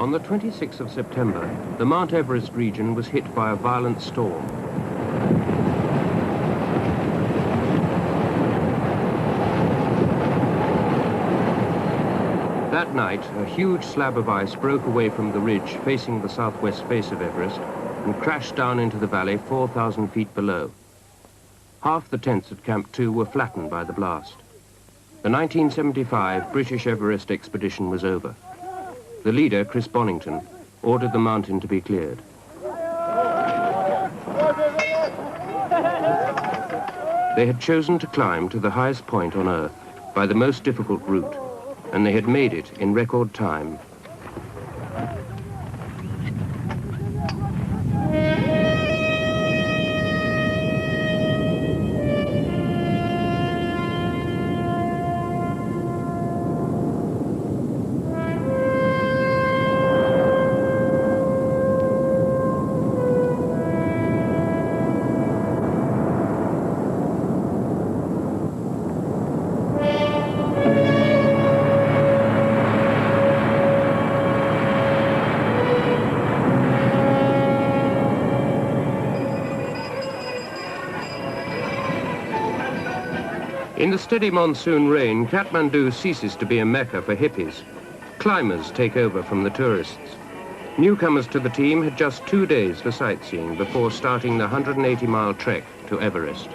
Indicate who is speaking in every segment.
Speaker 1: On the 26th of September, the Mount Everest region was hit by a violent storm. That night, a huge slab of ice broke away from the ridge facing the southwest face of Everest and crashed down into the valley 4,000 feet below. Half the tents at Camp 2 were flattened by the blast. The 1975 British Everest expedition was over. The leader, Chris Bonington, ordered the mountain to be cleared. They had chosen to climb to the highest point on Earth by the most difficult route, and they had made it in record time. In the steady monsoon rain, Kathmandu ceases to be a mecca for hippies. Climbers take over from the tourists. Newcomers to the team had just 2 days for sightseeing before starting the 180-mile trek to Everest.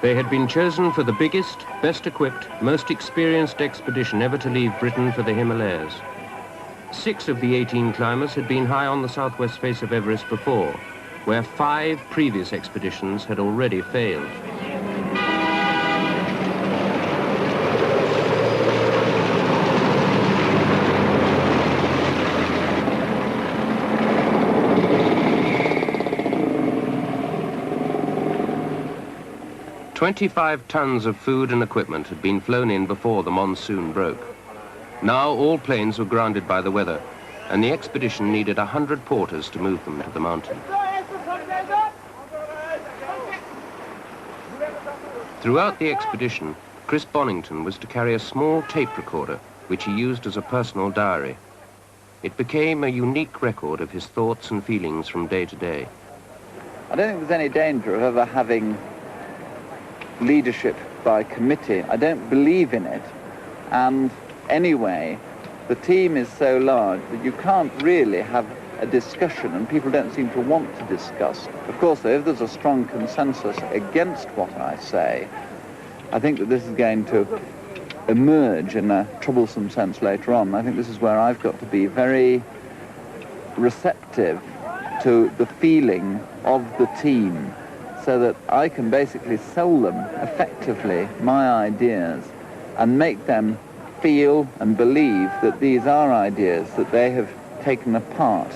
Speaker 1: They had been chosen for the biggest, best equipped, most experienced expedition ever to leave Britain for the Himalayas. 6 of the 18 climbers had been high on the southwest face of Everest before, where 5 previous expeditions had already failed. "25 tons of food and equipment had been flown in before the monsoon broke. Now all planes were grounded by the weather, and the expedition needed 100 porters to move them to the mountain. Throughout the expedition, Chris Bonington was to carry a small tape recorder, which he used as a personal diary. It became a unique record of his thoughts and feelings from day to day.
Speaker 2: I don't think there's any danger of ever having leadership by committee. I don't believe in it. And anyway, the team is so large that you can't really have a discussion, and people don't seem to want to discuss. Of course, though, if there's a strong consensus against what I say, I think that this is going to emerge in a troublesome sense later on. I think this is where I've got to be very receptive to the feeling of the team, so that I can basically sell them effectively my ideas and make them feel and believe that these are ideas that they have taken a part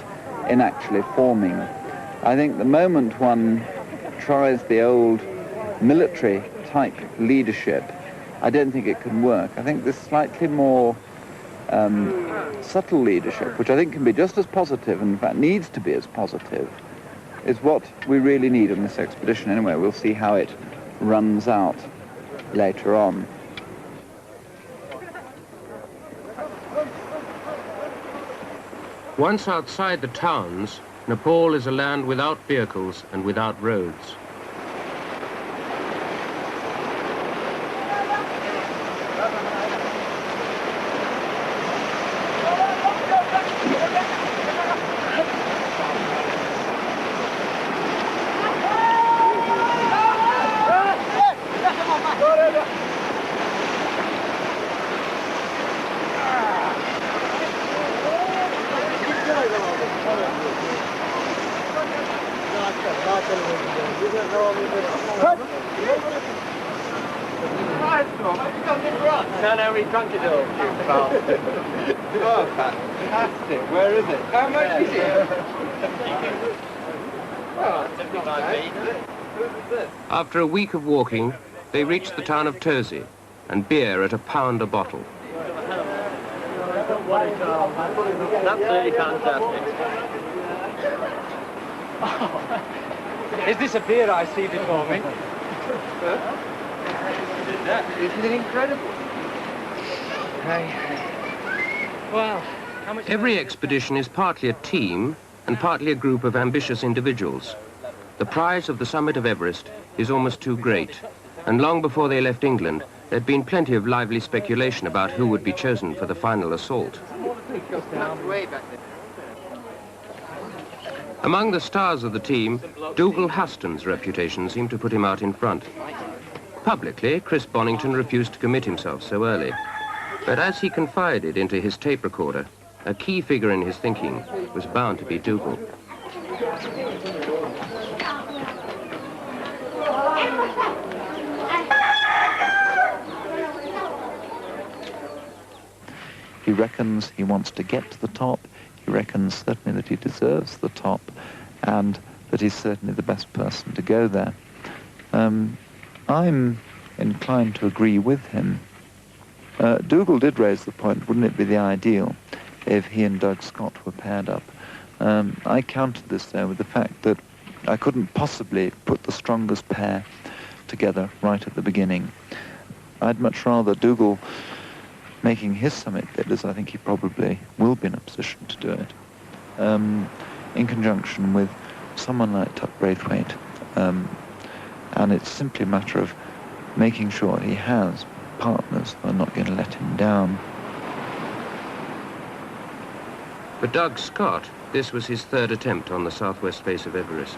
Speaker 2: in actually forming. I think the moment one tries the old military type leadership, I don't think it can work. I think this slightly more subtle leadership, which I think can be just as positive, and in fact needs to be as positive, is what we really need on this expedition. Anyway, we'll see how it runs out later on.
Speaker 1: Once outside the towns, Nepal is a land without vehicles and without roads.
Speaker 3: No, we drunk it all, you bastard. Oh, fantastic. Where is it? How much is it?
Speaker 1: After a week of walking, they reached the town of Tosi, and beer at £1 a bottle.
Speaker 3: Absolutely fantastic.
Speaker 4: Is this a beer I see before me?
Speaker 3: Isn't it incredible? Well, how much...
Speaker 1: Every expedition is partly a team and partly a group of ambitious individuals. The prize of the summit of Everest is almost too great, and long before they left England, there'd been plenty of lively speculation about who would be chosen for the final assault. Among the stars of the team, Dougal Huston's reputation seemed to put him out in front. Publicly, Chris Bonington refused to commit himself so early. But as he confided into his tape recorder, a key figure in his thinking was bound to be Dougal.
Speaker 2: He reckons he wants to get to the top. He reckons certainly that he deserves the top and that he's certainly the best person to go there. I'm inclined to agree with him. Dougal did raise the point, wouldn't it be the ideal if he and Doug Scott were paired up? I countered this, though, with the fact that I couldn't possibly put the strongest pair together right at the beginning. I'd much rather Dougal making his summit bid, as I think he probably will be in a position to do it, in conjunction with someone like Tuck Braithwaite. And it's simply a matter of making sure he has partners who are not going to let him down.
Speaker 1: For Doug Scott, this was his third attempt on the southwest face of Everest.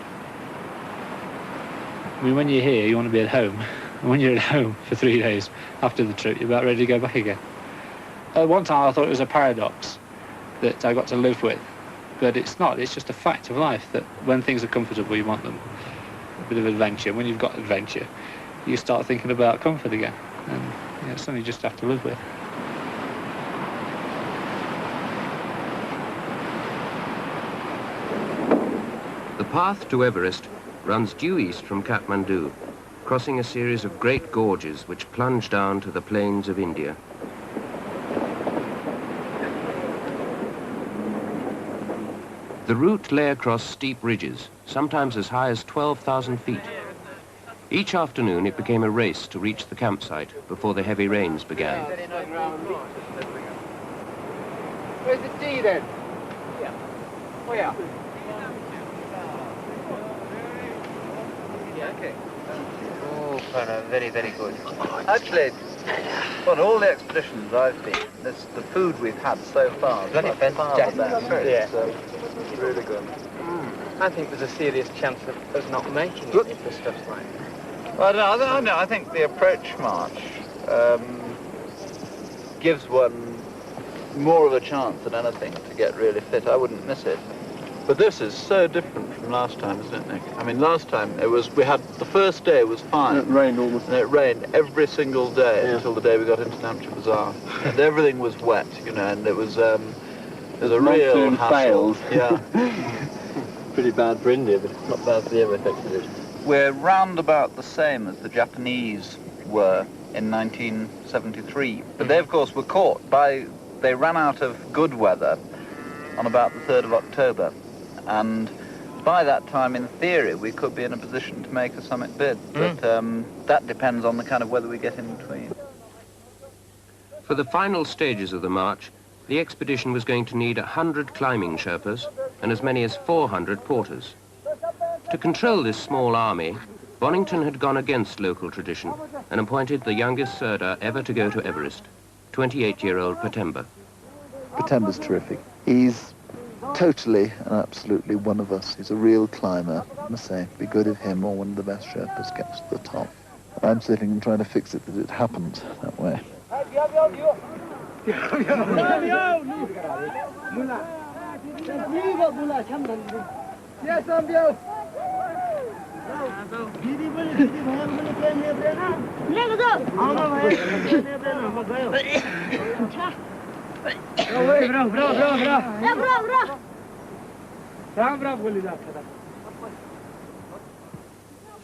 Speaker 4: I mean, when you're here, you want to be at home. And when you're at home for 3 days after the trip, you're about ready to go back again. At one time, I thought it was a paradox that I got to live with. But it's not. It's just a fact of life that when things are comfortable, you want them. A bit of adventure. When you've got adventure, you start thinking about comfort again. And it's something you just have to live with.
Speaker 1: The path to Everest runs due east from Kathmandu, crossing a series of great gorges which plunge down to the plains of India. The route lay across steep ridges, sometimes as high as 12,000 feet. Each afternoon it became a race to reach the campsite before the heavy rains began.
Speaker 3: Where's the tea then? Yeah. Oh yeah. Yeah, okay. Oh, very, very good.
Speaker 2: Actually, on all the expeditions I've been, the food we've had so far is
Speaker 3: Bloody fantastic. Yeah.
Speaker 2: It's really good.
Speaker 3: I think there's a serious chance of us not making it if the stuff's like that.
Speaker 2: Well, I think the approach march gives one more of a chance than anything to get really fit. I wouldn't miss it. But this is so different from last time, isn't it, Nick? I mean, last time we had the first day was fine.
Speaker 5: It rained almost.
Speaker 2: And it rained every single day until the day we got into Namche Bazaar. And everything was wet, and it was a real hassle.
Speaker 5: Failed.
Speaker 2: Yeah.
Speaker 5: Pretty bad for India, but it's not bad for the Everest expedition.
Speaker 2: We're round about the same as the Japanese were in 1973. But they, of course, were caught they ran out of good weather on about the 3rd of October. And by that time, in theory, we could be in a position to make a summit bid. But that depends on the kind of weather we get in between.
Speaker 1: For the final stages of the march, the expedition was going to need 100 climbing Sherpas and as many as 400 porters. To control this small army, Bonington had gone against local tradition and appointed the youngest Sirdar ever to go to Everest, 28-year-old Patemba.
Speaker 6: Patemba's terrific. He's totally and absolutely one of us. He's a real climber. I must say, it'd be good if him or one of the best Sherpas gets to the top. I'm sitting and trying to fix it that it happens that way.
Speaker 1: Bra.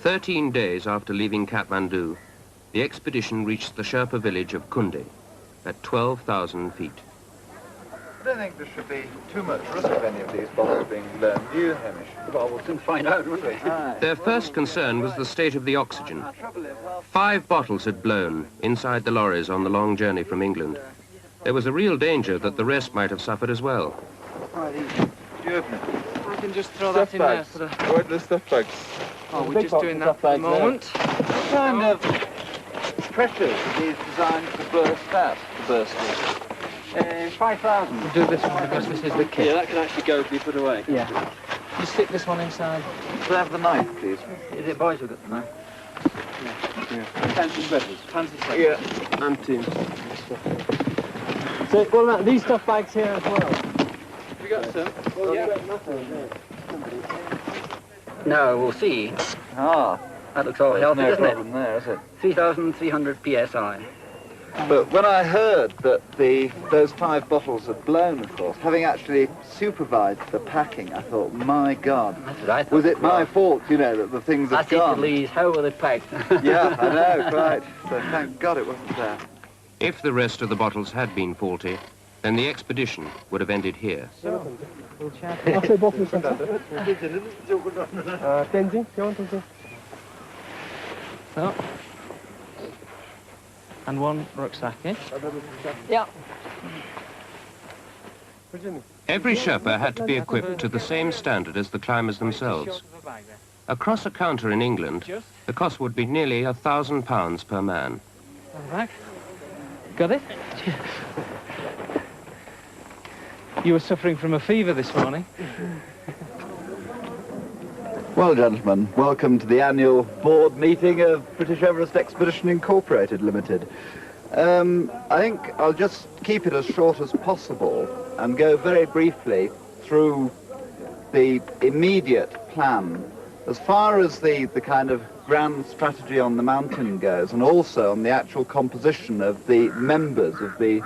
Speaker 1: 13 days after leaving Kathmandu, the expedition reached the Sherpa village of Kunde at 12,000 feet.
Speaker 2: don't think there should be too much risk of any of these bottles being blown, do you, Hamish?
Speaker 5: Well, we'll soon find out, won't we?
Speaker 1: Their first concern was the state of the oxygen. 5 bottles had blown inside the lorries on the long journey from England. There was a real danger that the rest might have suffered as well.
Speaker 2: Do you open it?
Speaker 3: I can just throw that in there for the...
Speaker 2: Where are the stuff bags?
Speaker 3: Oh, we're just doing that at the moment.
Speaker 2: What kind of pressures are these designed to burst at, the bursters?
Speaker 3: 5,000. We'll do this one because this is the kit.
Speaker 5: Yeah, that can actually go to be put away.
Speaker 3: Yeah. You stick this one inside.
Speaker 2: Could I have the knife, please?
Speaker 5: Is it boys who've got the knife?
Speaker 3: Yeah.
Speaker 5: Fancy spreaders. Fancy spreaders.
Speaker 2: Yeah.
Speaker 5: And teams. So, what about these stuff bags here as well?
Speaker 3: We got some.
Speaker 5: Well, yeah. No, we'll see.
Speaker 2: Ah.
Speaker 5: That looks all healthy,
Speaker 2: No
Speaker 5: doesn't it?
Speaker 2: problem there, is it?
Speaker 5: 3,300 psi.
Speaker 2: But when I heard that those 5 bottles had blown, of course, having actually supervised the packing, I thought, my God,
Speaker 5: That's what I thought.
Speaker 2: was it my fault, you know, that the things had
Speaker 5: That's
Speaker 2: gone?
Speaker 5: Italy's. How were they packed?
Speaker 2: Yeah, I know, right. So thank God it wasn't there.
Speaker 1: If the rest of the bottles had been faulty, then the expedition would have ended here.
Speaker 3: So. And one rucksack, eh?
Speaker 5: Yeah.
Speaker 1: Every Sherpa had to be equipped to the same standard as the climbers themselves. Across a counter in England, the cost would be nearly £1,000 per man.
Speaker 3: Back. Got it? You were suffering from a fever this morning.
Speaker 2: Well, gentlemen, welcome to the annual board meeting of British Everest Expedition Incorporated Limited. I think I'll just keep it as short as possible and go very briefly through the immediate plan as far as the kind of grand strategy on the mountain goes, and also on the actual composition of the members of the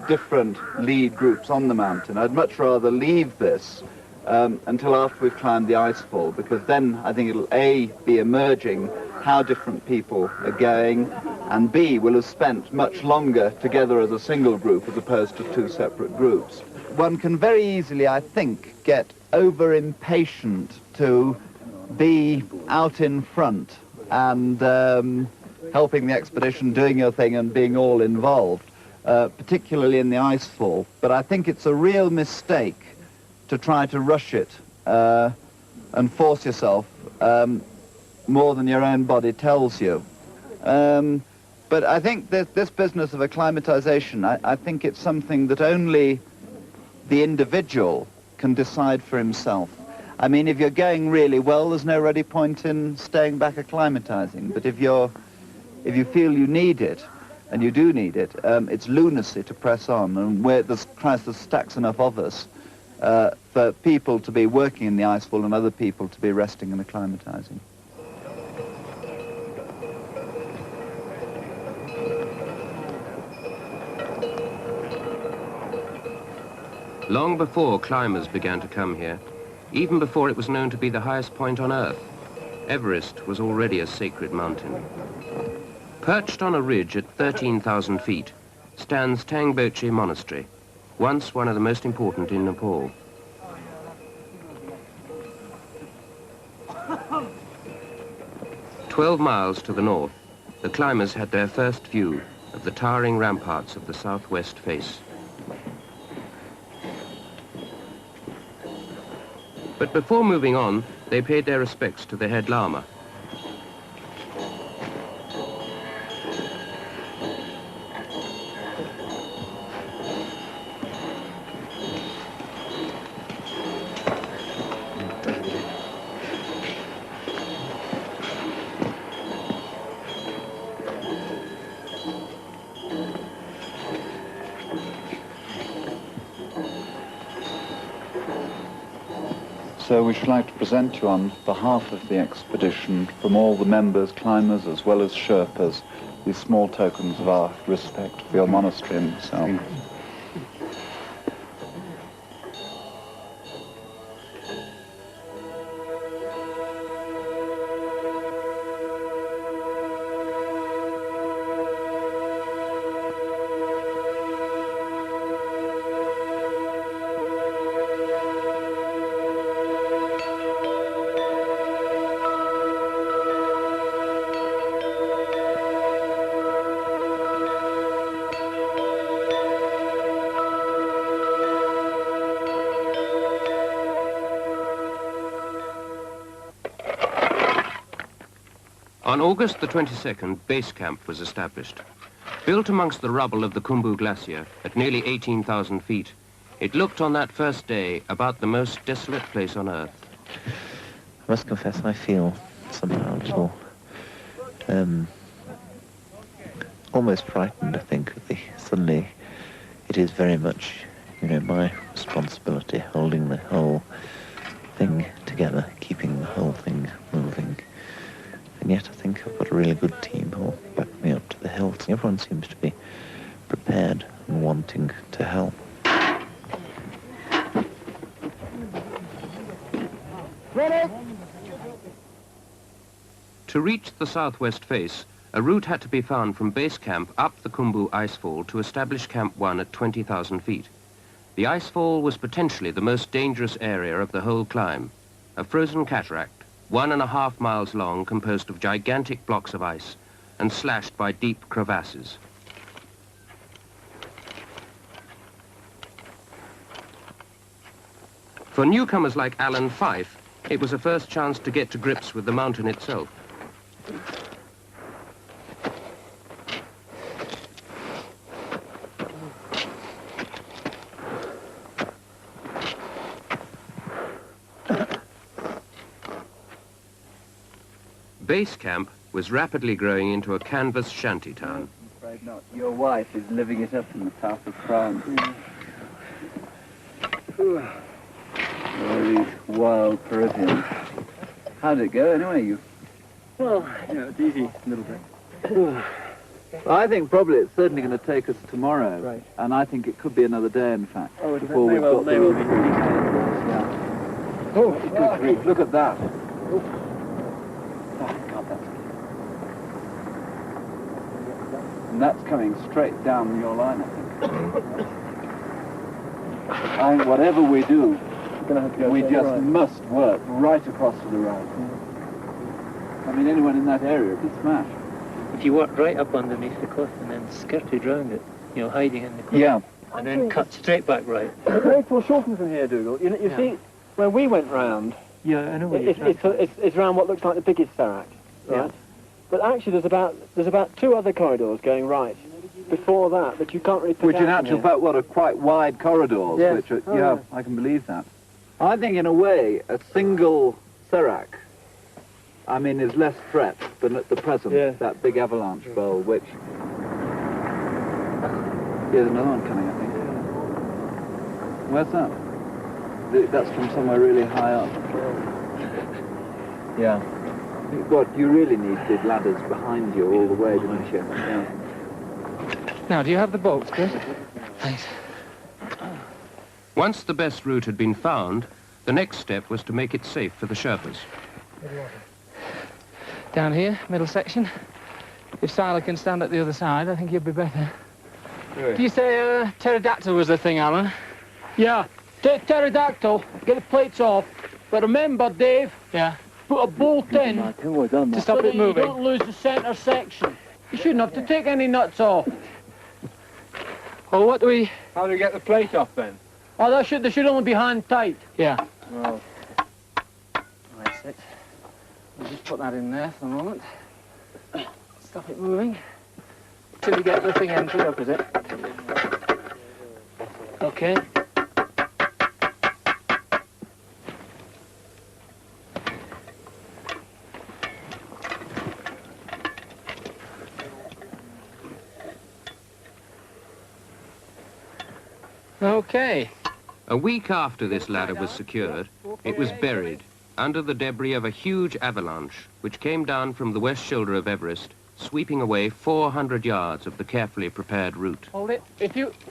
Speaker 2: different lead groups on the mountain. I'd much rather leave this until after we've climbed the Icefall, because then I think it'll A, be emerging how different people are going, and B, will have spent much longer together as a single group as opposed to 2 separate groups. One can very easily, I think, get over impatient to be out in front and helping the expedition, doing your thing and being all involved, particularly in the Icefall. But I think it's a real mistake to try to rush it and force yourself more than your own body tells you. But I think that this business of acclimatization, I think it's something that only the individual can decide for himself. I mean, if you're going really well, there's no ready point in staying back acclimatizing. But if you feel you need it, and you do need it, it's lunacy to press on. And where there's stacks enough of us for people to be working in the Icefall and other people to be resting and acclimatizing.
Speaker 1: Long before climbers began to come here, even before it was known to be the highest point on Earth, Everest was already a sacred mountain. Perched on a ridge at 13,000 feet stands Tangboche Monastery, once one of the most important in Nepal. "12 miles to the north, the climbers had their first view of the towering ramparts of the southwest face. But before moving on, they paid their respects to the head lama.
Speaker 2: So we should like to present you on behalf of the expedition, from all the members, climbers, as well as Sherpas, these small tokens of our respect for your monastery and yourself.
Speaker 1: On August the 22nd, base camp was established. Built amongst the rubble of the Khumbu Glacier at nearly 18,000 feet, it looked on that first day about the most desolate place on Earth.
Speaker 7: I must confess I feel somehow a little almost frightened, I think. Suddenly it is very much, my responsibility holding the whole thing together, keeping the whole thing moving. And yet I think I've got a really good team who will back me up to the hilt. Everyone seems to be prepared and wanting to help.
Speaker 1: To reach the southwest face, a route had to be found from base camp up the Khumbu Icefall to establish Camp 1 at 20,000 feet. The icefall was potentially the most dangerous area of the whole climb. A frozen cataract, 1.5 miles long, composed of gigantic blocks of ice and slashed by deep crevasses. For newcomers like Alan Fife, it was a first chance to get to grips with the mountain itself. Base camp was rapidly growing into a canvas shanty town.
Speaker 2: I'm afraid not. Your wife is living it up in the south of France. All these wild Parisians. How'd it go anyway?
Speaker 5: Well, it's easy a little bit.
Speaker 2: Well, I think probably it's certainly going to take us tomorrow.
Speaker 5: Right.
Speaker 2: And I think it could be another day, in fact.
Speaker 5: Oh, it
Speaker 2: before we've got
Speaker 5: may well be.
Speaker 2: Yeah. Oh, good grief, look at that. And that's coming straight down your line, I think. Whatever we do, we just must work right across to the right. I mean, anyone in that area would be smashed.
Speaker 5: If you work right up underneath the cliff and then skirted round it, hiding in the cliff.
Speaker 2: Yeah.
Speaker 5: And then cut straight back right.
Speaker 3: It's very foreshortened from here, Dougal. You see, when we went round,
Speaker 5: Yeah, I know where
Speaker 3: it's round what looks like the biggest Serac, right?
Speaker 5: Yeah.
Speaker 3: But actually, there's about 2 other corridors going right before that you can't really pick
Speaker 2: Which
Speaker 3: out
Speaker 2: in
Speaker 3: from
Speaker 2: actual
Speaker 3: here.
Speaker 2: fact, what are quite wide corridors.
Speaker 3: Yes.
Speaker 2: Which are,
Speaker 3: Oh,
Speaker 2: yeah,
Speaker 3: yeah.
Speaker 2: I can believe that. I think in a way, a single Serac, is less threat than at the present,
Speaker 3: Yeah.
Speaker 2: that big avalanche bowl, which... Here's another one coming, I think. Where's that? That's from somewhere really high up. Yeah. What, you really need big ladders behind you all the way, don't you? Yeah.
Speaker 4: Now, do you have the bolts, Chris? Thanks.
Speaker 1: Once the best route had been found, the next step was to make it safe for the Sherpas.
Speaker 4: Down here, middle section. If Siler can stand at the other side, I think he'll be better. Do you say pterodactyl was the thing, Alan?
Speaker 3: Yeah, pterodactyl, get the plates off. But remember, Dave,
Speaker 4: Yeah.
Speaker 3: put a bolt in
Speaker 4: To stop
Speaker 3: so that
Speaker 4: it moving.
Speaker 3: you don't lose the centre section. You shouldn't have to take any nuts off.
Speaker 4: Well, what do we...
Speaker 3: How do you get the plate off then? Oh, they should only be hand tight.
Speaker 4: Yeah.
Speaker 3: Oh.
Speaker 4: That's it. We'll just put that in there for the moment. Stop it moving. Till you get the thing emptied up, is it? Okay. Okay.
Speaker 1: A week after this ladder was secured, it was buried under the debris of a huge avalanche which came down from the west shoulder of Everest, sweeping away 400 yards of the carefully prepared route.
Speaker 3: Hold it.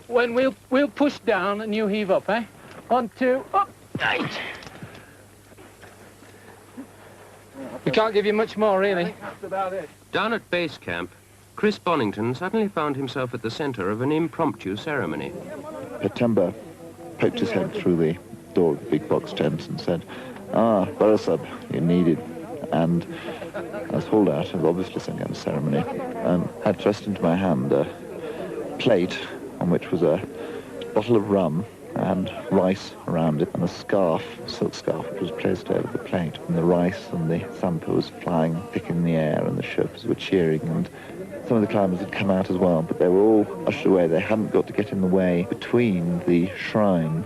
Speaker 3: We'll push down and you heave up, eh? 1, 2, up. Right.
Speaker 4: We can't give you much more, really.
Speaker 3: That's about it.
Speaker 1: Down at base camp, Chris Bonington suddenly found himself at the center of an impromptu ceremony.
Speaker 6: Petemba poked his head through the door of the big box tent and said, "Ah, Barasab, you're needed." And I was hauled out, it was obviously some kind of ceremony, and had thrust into my hand a plate on which was a bottle of rum and rice around it, and a scarf, silk scarf, which was placed over the plate. And the rice and the sampa was flying thick in the air, and the Sherpas were cheering, and some of the climbers had come out as well, but they were all ushered away. They hadn't got to get in the way between the shrine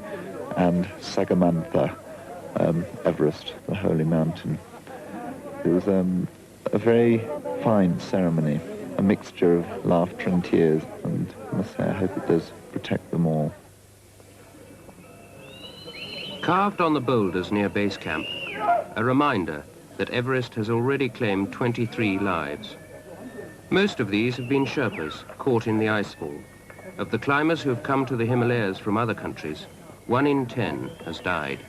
Speaker 6: and Sagamantha, Everest, the holy mountain. It was a very fine ceremony, a mixture of laughter and tears, and I must say I hope it does protect them all.
Speaker 1: Carved on the boulders near base camp, a reminder that Everest has already claimed 23 lives. Most of these have been Sherpas caught in the icefall. Of the climbers who have come to the Himalayas from other countries, 1 in 10 has died.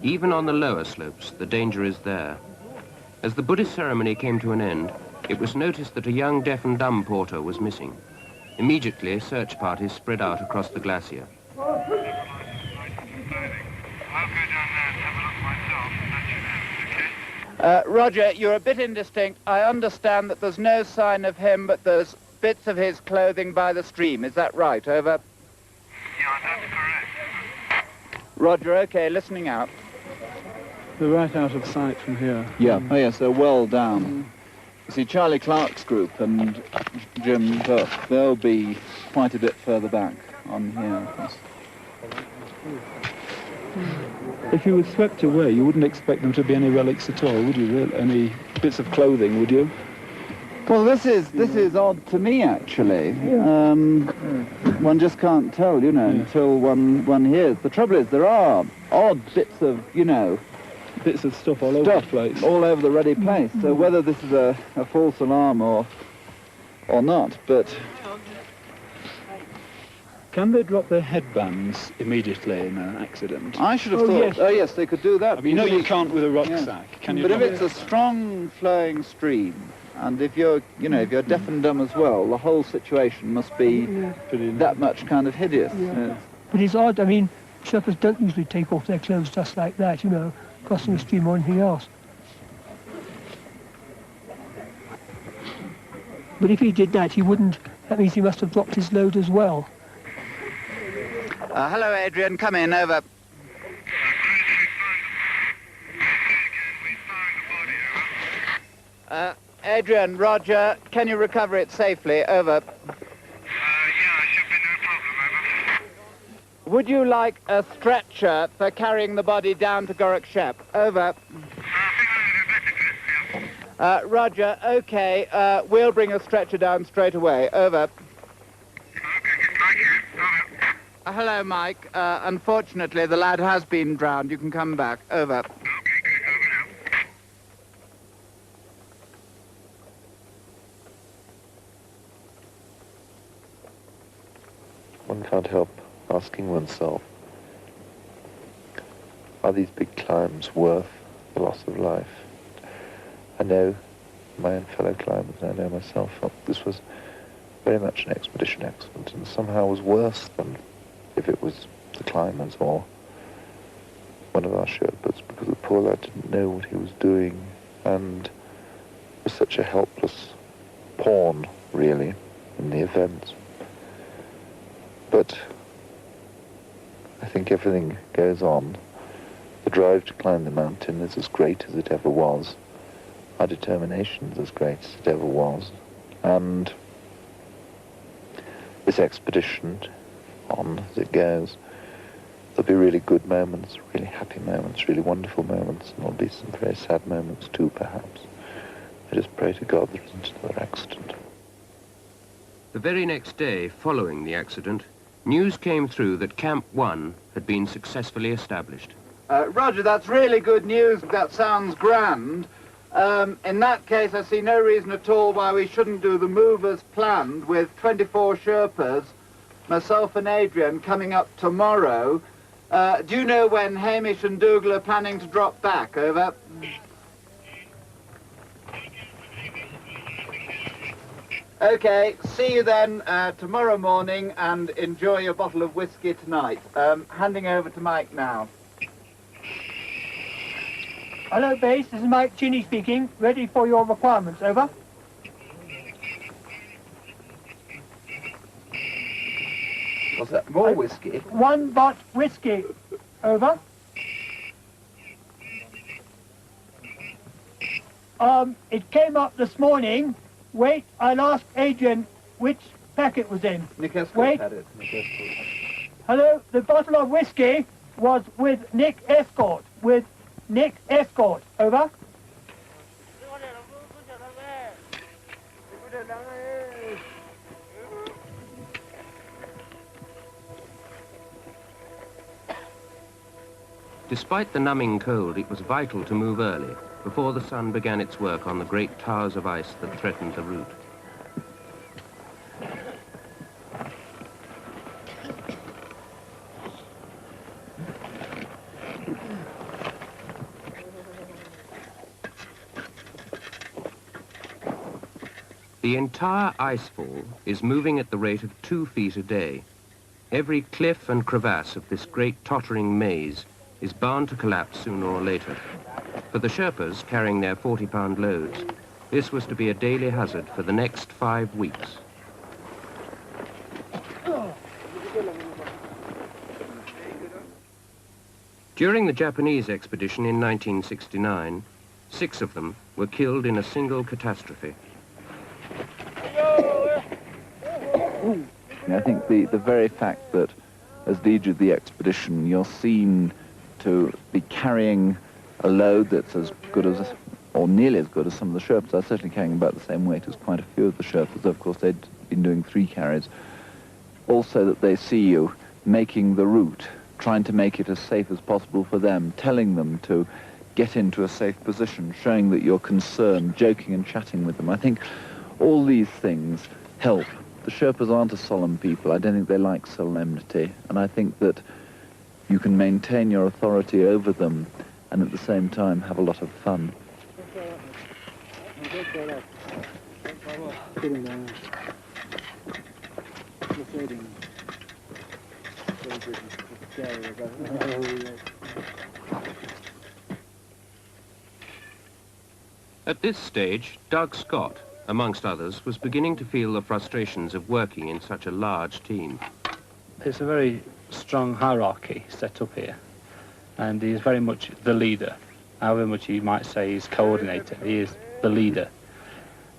Speaker 1: Even on the lower slopes, the danger is there. As the Buddhist ceremony came to an end, it was noticed that a young deaf and dumb porter was missing. Immediately, search parties spread out across the glacier.
Speaker 2: Roger, you're a bit indistinct. I understand that there's no sign of him, but there's bits of his clothing by the stream. Is that right? Over.
Speaker 8: Yeah, that's correct.
Speaker 2: Roger, okay, listening out.
Speaker 9: They're right out of sight from here.
Speaker 2: Yeah, oh yes, they're well down. You see, Charlie Clark's group and Jim Duff, they'll be quite a bit further back on here.
Speaker 9: If you were swept away, you wouldn't expect them to be any relics at all, would you? Any bits of clothing, would you?
Speaker 2: Well, this is odd to me, actually. One just can't tell, you know, until one hears. The trouble is, there are odd bits of, you know,
Speaker 9: bits of stuff all over the place.
Speaker 2: All over the ruddy place. So whether this is a false alarm or not, but...
Speaker 9: Can they drop their headbands immediately in an accident?
Speaker 2: I should have thought...
Speaker 9: Yes.
Speaker 2: Yes, they could do that.
Speaker 9: I mean, you can't with a rucksack. Can you?
Speaker 2: But if it's a strong flowing stream, and if you're, you know, if you're deaf and dumb as well, the whole situation must be that much kind of hideous.
Speaker 10: Yeah. But it's odd, I mean, Sherpas don't usually take off their clothes just like that, you know, crossing a stream or anything else. But if he did that, he wouldn't, that means he must have dropped his load as well.
Speaker 2: Hello, Adrian, come in, over. Adrian, Roger, can you recover it safely? Over.
Speaker 8: Yeah, should be no problem, over.
Speaker 2: Would you like a stretcher for carrying the body down to Gorakshep? Over. Roger, okay, we'll bring a stretcher down straight away. Over. Hello, Mike. Unfortunately, the lad has been drowned. You can come back. Over.
Speaker 8: Okay, good. Over now.
Speaker 7: One can't help asking oneself, are these big climbs worth the loss of life? I know my own fellow climbers, and I know myself, felt this was very much an expedition accident, and somehow was worse than if it was the climbers or one of our Sherpas, because the poor lad didn't know what he was doing and was such a helpless pawn, really, in the events. But I think everything goes on. The drive to climb the mountain is as great as it ever was. Our determination is as great as it ever was. And this expedition, on as it goes, there'll be really good moments, really happy moments, really wonderful moments, and there'll be some very sad moments too, perhaps. I just pray to God there isn't another accident.
Speaker 1: The very next day, following the accident, news came through that Camp 1 had been successfully established.
Speaker 2: Roger, that's really good news. That sounds grand. In that case, I see no reason at all why we shouldn't do the move as planned with 24 Sherpas, myself and Adrian coming up tomorrow. Do you know when Hamish and Dougal are planning to drop back? Over. Okay, see you then tomorrow morning, and enjoy your bottle of whiskey tonight. Handing over to Mike now.
Speaker 10: Hello, base. This is Mike Chinny speaking. Ready for your requirements. Over.
Speaker 2: What's that? More whiskey?
Speaker 10: 1 bot whiskey. Over. It came up this morning. Wait, I'll ask Adrian which packet was in.
Speaker 2: Nick Escort
Speaker 10: Wait.
Speaker 2: had it.
Speaker 10: Hello, the bottle of whiskey was with Nick Escort. With Nick Escort. Over.
Speaker 1: Despite the numbing cold, it was vital to move early, before the sun began its work on the great towers of ice that threatened the route. The entire icefall is moving at the rate of 2 feet a day. Every cliff and crevasse of this great tottering maze is bound to collapse sooner or later. For the Sherpas carrying their 40-pound loads, this was to be a daily hazard for the next 5 weeks. During the Japanese expedition in 1969, 6 of them were killed in a single catastrophe.
Speaker 6: I think the very fact that as leader of the expedition you're seen to be carrying a load that's as good as, or nearly as good as some of the Sherpas. I was certainly carrying about the same weight as quite a few of the Sherpas. Of course, they'd been doing 3 carries. Also that they see you making the route, trying to make it as safe as possible for them, telling them to get into a safe position, showing that you're concerned, joking and chatting with them. I think all these things help. The Sherpas aren't a solemn people. I don't think they like solemnity. And I think that you can maintain your authority over them and at the same time have a lot of fun.
Speaker 1: At this stage, Doug Scott, amongst others, was beginning to feel the frustrations of working in such a large team.
Speaker 4: There's a very strong hierarchy set up here, and he is very much the leader. However much you might say he's coordinator, he is the leader.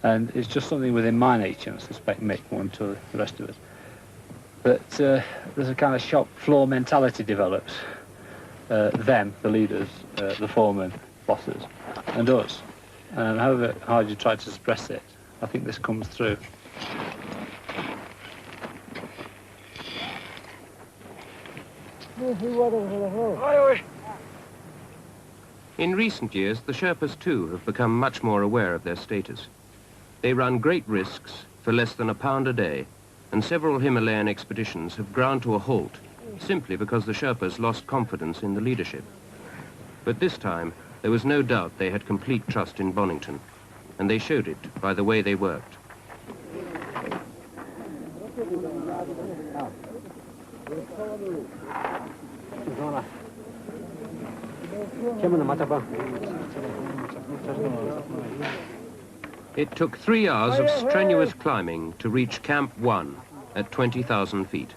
Speaker 4: And it's just something within my nature, I suspect Mick more to the rest of us. But there's a kind of shop floor mentality develops. Them, the leaders, the foremen, bosses, and us. And however hard you try to suppress it, I think this comes through.
Speaker 1: In recent years, the Sherpas too have become much more aware of their status. They run great risks for less than £1 a day, and several Himalayan expeditions have ground to a halt simply because the Sherpas lost confidence in the leadership. But this time, there was no doubt they had complete trust in Bonington, and they showed it by the way they worked. It took 3 hours of strenuous climbing to reach Camp 1 at 20,000 feet.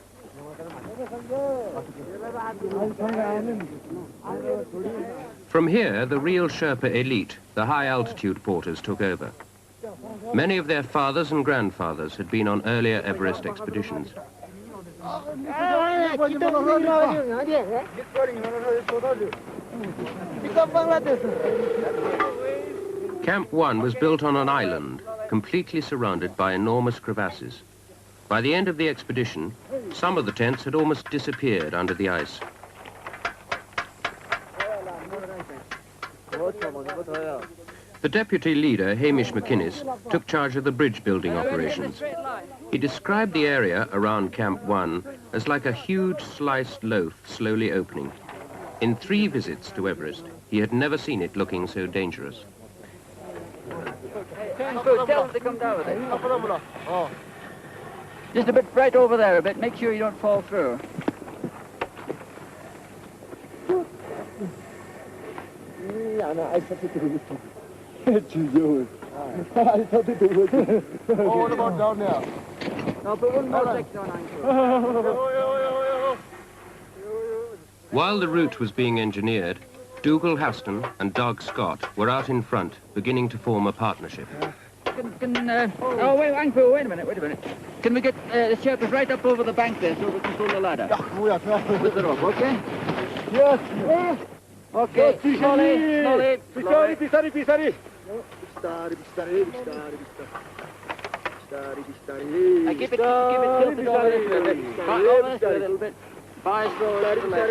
Speaker 1: From here, the real Sherpa elite, the high-altitude porters, took over. Many of their fathers and grandfathers had been on earlier Everest expeditions. Camp 1 was built on an island, completely surrounded by enormous crevasses. By the end of the expedition, some of the tents had almost disappeared under the ice. The deputy leader, Hamish McInnes, took charge of the bridge building operations. He described the area around Camp 1 as like a huge sliced loaf slowly opening. In 3 visits to Everest, he had never seen it looking so dangerous.
Speaker 11: Tell them to come down with it. Just a bit right over there a bit. Make sure you don't fall through.
Speaker 3: What about down there?
Speaker 11: No, put one more section on.
Speaker 1: While the route was being engineered, Dougal Haston and Doug Scott were out in front, beginning to form a partnership.
Speaker 11: Oh, wait a minute. Can we get the Sherpas right up over the bank there so we can pull the ladder? With the rope, okay?
Speaker 10: Yes.
Speaker 11: Okay, slowly.
Speaker 10: Pisari.
Speaker 11: Keep it tilted over this way a bit. Over this way a little bit. Fire slow to the left.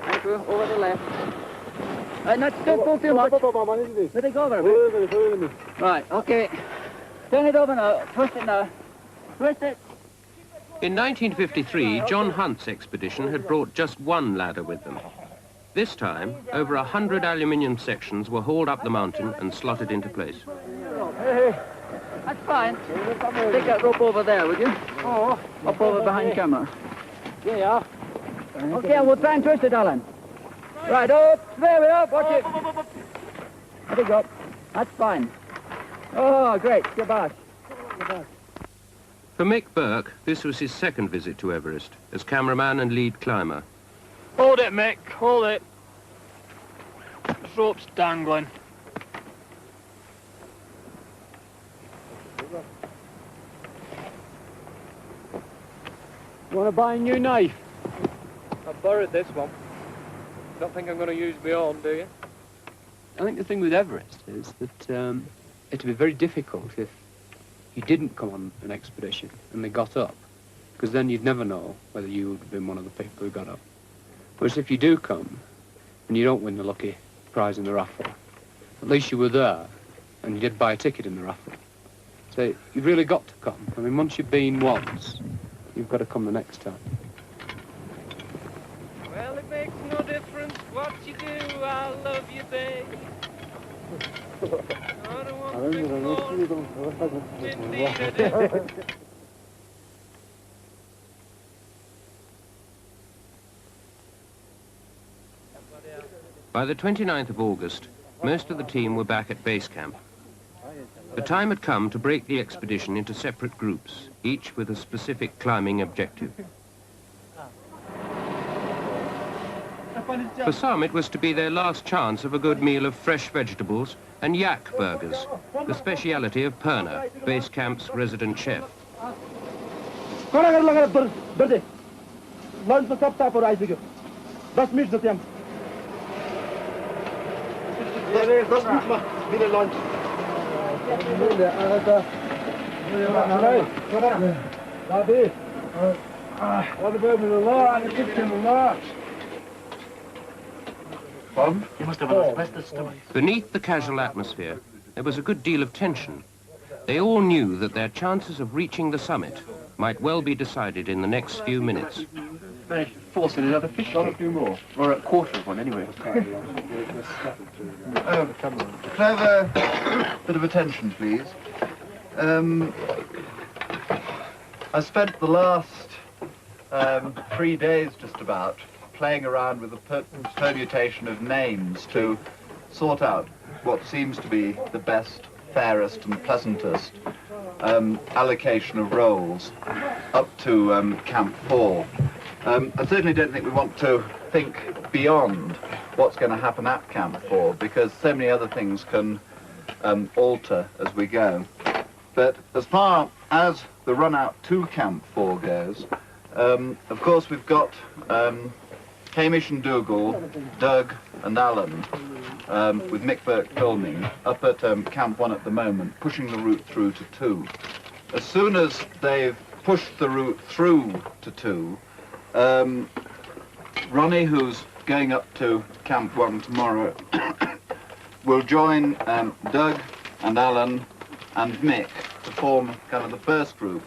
Speaker 11: Thank you. Over the left. Not don't go too much. Let it go over a bit. Right, okay. Turn it over now. Twist it now. Twist it.
Speaker 1: In 1953, John Hunt's expedition had brought just one ladder with them. This time, over 100 aluminium sections were hauled up the mountain and slotted into place.
Speaker 11: That's fine. Take that rope over there, would you? Oh. Up over behind camera.
Speaker 10: Yeah.
Speaker 11: Okay, we'll try and twist it, Alan. Right, up. There we are. Watch it. Let it go. That's fine. Oh, great. Goodbye.
Speaker 1: For Mick Burke, this was his second visit to Everest, as cameraman and lead climber.
Speaker 5: Hold it, Mick. Hold it. This rope's dangling.
Speaker 10: You want to buy a new knife?
Speaker 3: I borrowed this one. Don't think I'm going to use my own, do you?
Speaker 12: I think the thing with Everest is that it'd be very difficult if you didn't come on an expedition and they got up, because then you'd never know whether you would have been one of the people who got up. Whereas if you do come and you don't win the lucky prize in the raffle, at least you were there and you did buy a ticket in the raffle. So you've really got to come. I mean, once you've been once, you've got to come the next time.
Speaker 3: Well, it makes no difference what you do. I love you, babe. I don't want to more. Indeed I do.
Speaker 1: By the 29th of August, most of the team were back at base camp. The time had come to break the expedition into separate groups, each with a specific climbing objective. For some, it was to be their last chance of a good meal of fresh vegetables and yak burgers, the speciality of Perna, base camp's resident chef.
Speaker 5: You must have an asbestos stomach.
Speaker 1: Beneath the casual atmosphere, there was a good deal of tension. They all knew that their chances of reaching the summit might well be decided in the next few minutes.
Speaker 5: Managed to force in another fish. Not a few more. Or a quarter of one, anyway.
Speaker 6: Clever bit of attention, please. I spent the last 3 days just about playing around with a permutation of names to sort out what seems to be the best, fairest and pleasantest allocation of roles up to Camp 4. I certainly don't think we want to think beyond what's going to happen at Camp 4, because so many other things can alter as we go. But as far as the run out to Camp 4 goes, of course we've got Hamish and Dougal, Doug and Alan, with Mick Burke filming, up at Camp 1 at the moment, pushing the route through to 2. As soon as they've pushed the route through to 2, Ronnie, who's going up to Camp 1 tomorrow, will join Doug and Alan and Mick to form kind of the first group,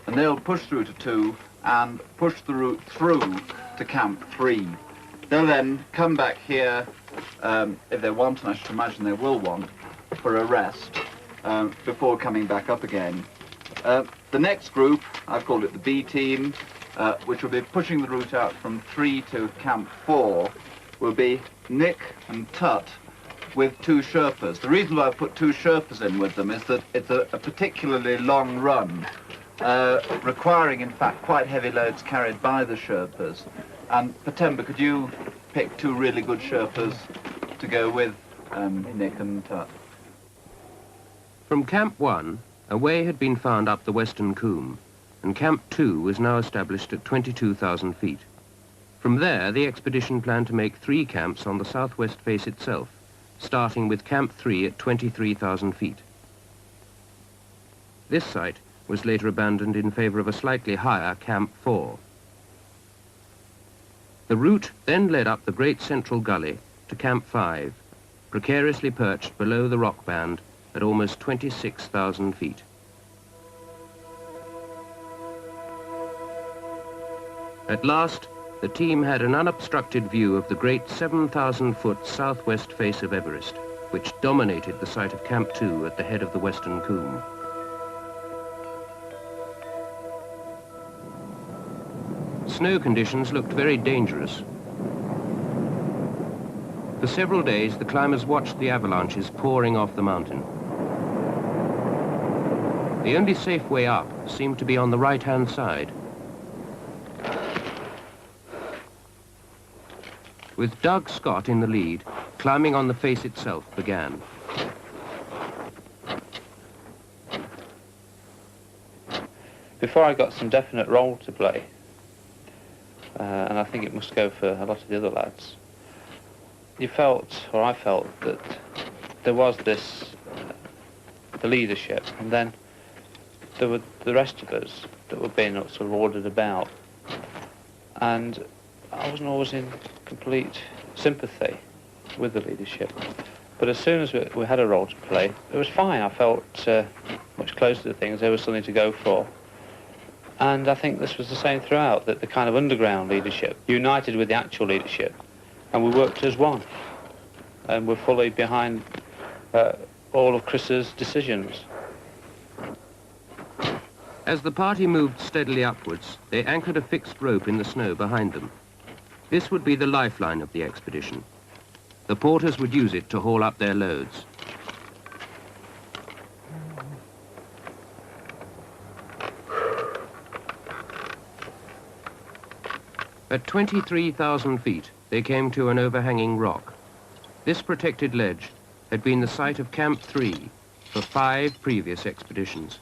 Speaker 6: and they'll push through to 2 and push the route through to Camp 3. They'll then come back here, if they want, and I should imagine they will want, for a rest before coming back up again. The next group, I've called it the B team, which will be pushing the route out from 3 to Camp 4, will be Nick and Tut with 2 Sherpas. The reason why I put 2 Sherpas in with them is that it's a particularly long run, requiring, in fact, quite heavy loads carried by the Sherpas.
Speaker 2: And for timber, could you pick two really good Sherpas to go with Nick and Tut?
Speaker 1: From Camp 1, a way had been found up the western Khumbu, and Camp 2 was now established at 22,000 feet. From there, the expedition planned to make 3 camps on the southwest face itself, starting with Camp 3 at 23,000 feet. This site was later abandoned in favor of a slightly higher Camp 4. The route then led up the great central gully to Camp 5, precariously perched below the rock band at almost 26,000 feet. At last, the team had an unobstructed view of the great 7,000-foot southwest face of Everest, which dominated the site of Camp 2 at the head of the western Khumbu. Snow conditions looked very dangerous. For several days, the climbers watched the avalanches pouring off the mountain. The only safe way up seemed to be on the right-hand side. With Doug Scott in the lead, climbing on the face itself began.
Speaker 4: Before I got some definite role to play, and I think it must go for a lot of the other lads, you felt, or I felt, that there was this, the leadership, and then there were the rest of us that were being sort of ordered about. And I wasn't always in complete sympathy with the leadership. But as soon as we had a role to play, it was fine. I felt much closer to things. There was something to go for. And I think this was the same throughout, that the kind of underground leadership united with the actual leadership, and we worked as one. And we're fully behind all of Chris's decisions.
Speaker 1: As the party moved steadily upwards, they anchored a fixed rope in the snow behind them. This would be the lifeline of the expedition. The porters would use it to haul up their loads. At 23,000 feet, they came to an overhanging rock. This protected ledge had been the site of Camp 3 for 5 previous expeditions.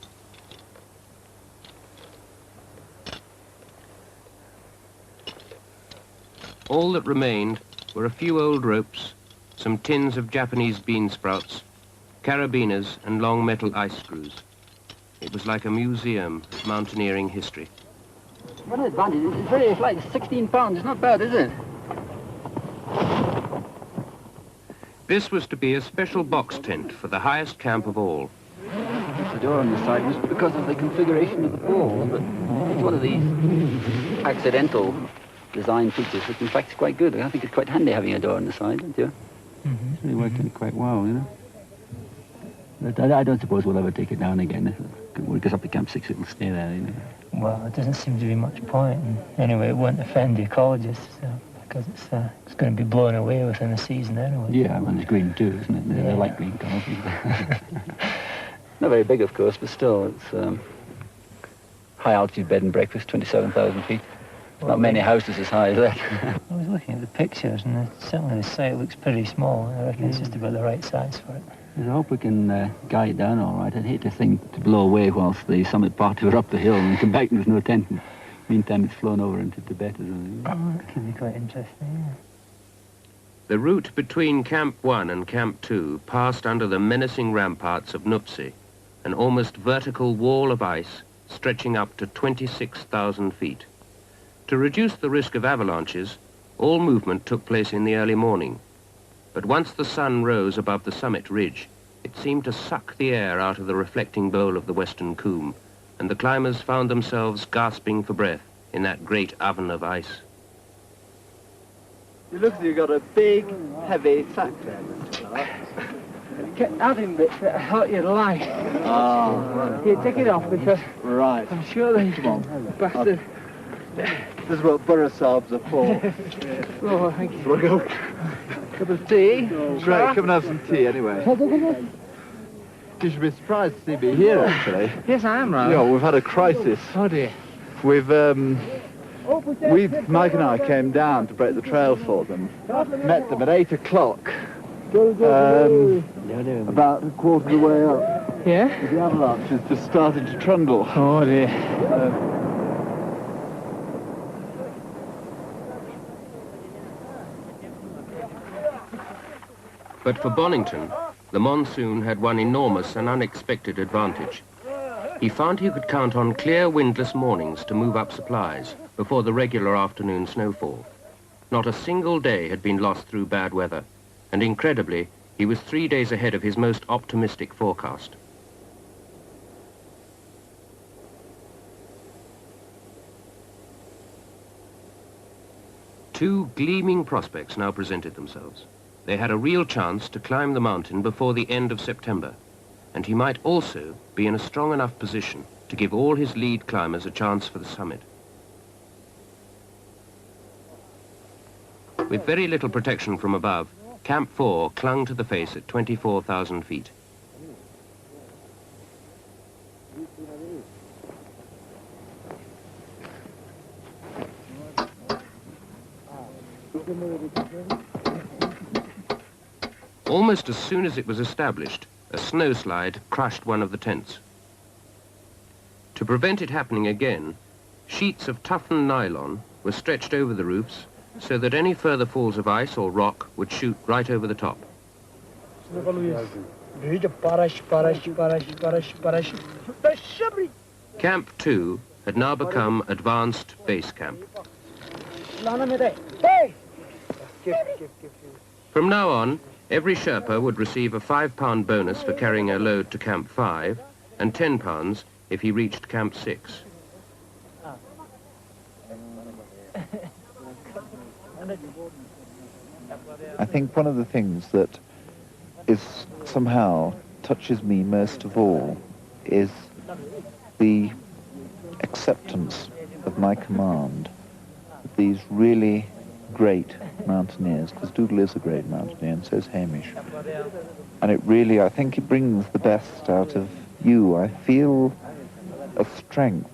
Speaker 1: All that remained were a few old ropes, some tins of Japanese bean sprouts, carabiners and long metal ice screws. It was like a museum of mountaineering history.
Speaker 11: What an advantage. It's very light, 16 pounds. It's not bad, is it?
Speaker 1: This was to be a special box tent for the highest camp of all.
Speaker 11: The door on the side was because of the configuration of the pole, but it's one of these accidental design features, which in fact is quite good. I think it's quite handy having a door on the side, don't you?
Speaker 13: Mm-hmm. It's really working quite well, you know. But I don't suppose we'll ever take it down again. When it goes up to Camp 6, it'll stay there, you know.
Speaker 5: Well, it doesn't seem to be much point. And anyway, it won't offend the ecologists, because it's going to be blown away within a season anyway.
Speaker 13: Yeah, and it's green too, isn't it? They like green colours.
Speaker 11: Not very big, of course, but still, it's high altitude bed and breakfast, 27,000 feet. Well, not many houses as high as that.
Speaker 5: I was looking at the pictures, and certainly the site looks pretty small. I reckon it's just about the right size for it.
Speaker 13: I hope we can guide it down all right. I'd hate to think to blow away whilst the summit party were up the hill and come back and there's no tent. And meantime, it's flown over into Tibet or something.
Speaker 5: Oh, that could be quite interesting, yeah.
Speaker 1: The route between Camp 1 and Camp 2 passed under the menacing ramparts of Nuptse, an almost vertical wall of ice stretching up to 26,000 feet. To reduce the risk of avalanches, all movement took place in the early morning. But once the sun rose above the summit ridge, it seemed to suck the air out of the reflecting bowl of the western Khumbu, and the climbers found themselves gasping for breath in that great oven of ice.
Speaker 2: You look as you've got a big, heavy sack there.
Speaker 3: Kept adding bits that I thought you'd like.
Speaker 2: Oh, right.
Speaker 3: You take it off because
Speaker 2: right.
Speaker 3: I'm sure they bastard.
Speaker 2: This is what Burrasaabs are for.
Speaker 3: Oh, thank you.
Speaker 2: We'll go.
Speaker 3: Cup of tea.
Speaker 2: Right, come and have some tea anyway. You should be surprised to see me here, actually.
Speaker 3: Yes, I am, right.
Speaker 2: You know, we've had a crisis.
Speaker 3: Oh, dear.
Speaker 2: We've
Speaker 6: Mike and I came down to break the trail for them. Met them at 8 o'clock. About a quarter of the way up.
Speaker 5: Yeah?
Speaker 6: The avalanche has just started to trundle.
Speaker 5: Oh dear.
Speaker 1: But for Bonington, the monsoon had one enormous and unexpected advantage. He found he could count on clear, windless mornings to move up supplies before the regular afternoon snowfall. Not a single day had been lost through bad weather, and incredibly, he was 3 days ahead of his most optimistic forecast. Two gleaming prospects now presented themselves. They had a real chance to climb the mountain before the end of September, and he might also be in a strong enough position to give all his lead climbers a chance for the summit. With very little protection from above, Camp 4 clung to the face at 24,000 feet. Almost as soon as it was established, a snowslide crushed one of the tents. To prevent it happening again, sheets of toughened nylon were stretched over the roofs so that any further falls of ice or rock would shoot right over the top. Camp 2 had now become advanced base camp. From now on, every Sherpa would receive a £5 bonus for carrying a load to Camp 5 and £10 if he reached Camp 6.
Speaker 6: I think one of the things that is somehow touches me most of all is the acceptance of my command, these really great mountaineers, because Dougal is a great mountaineer and so is Hamish. And it really, I think it brings the best out of you. I feel a strength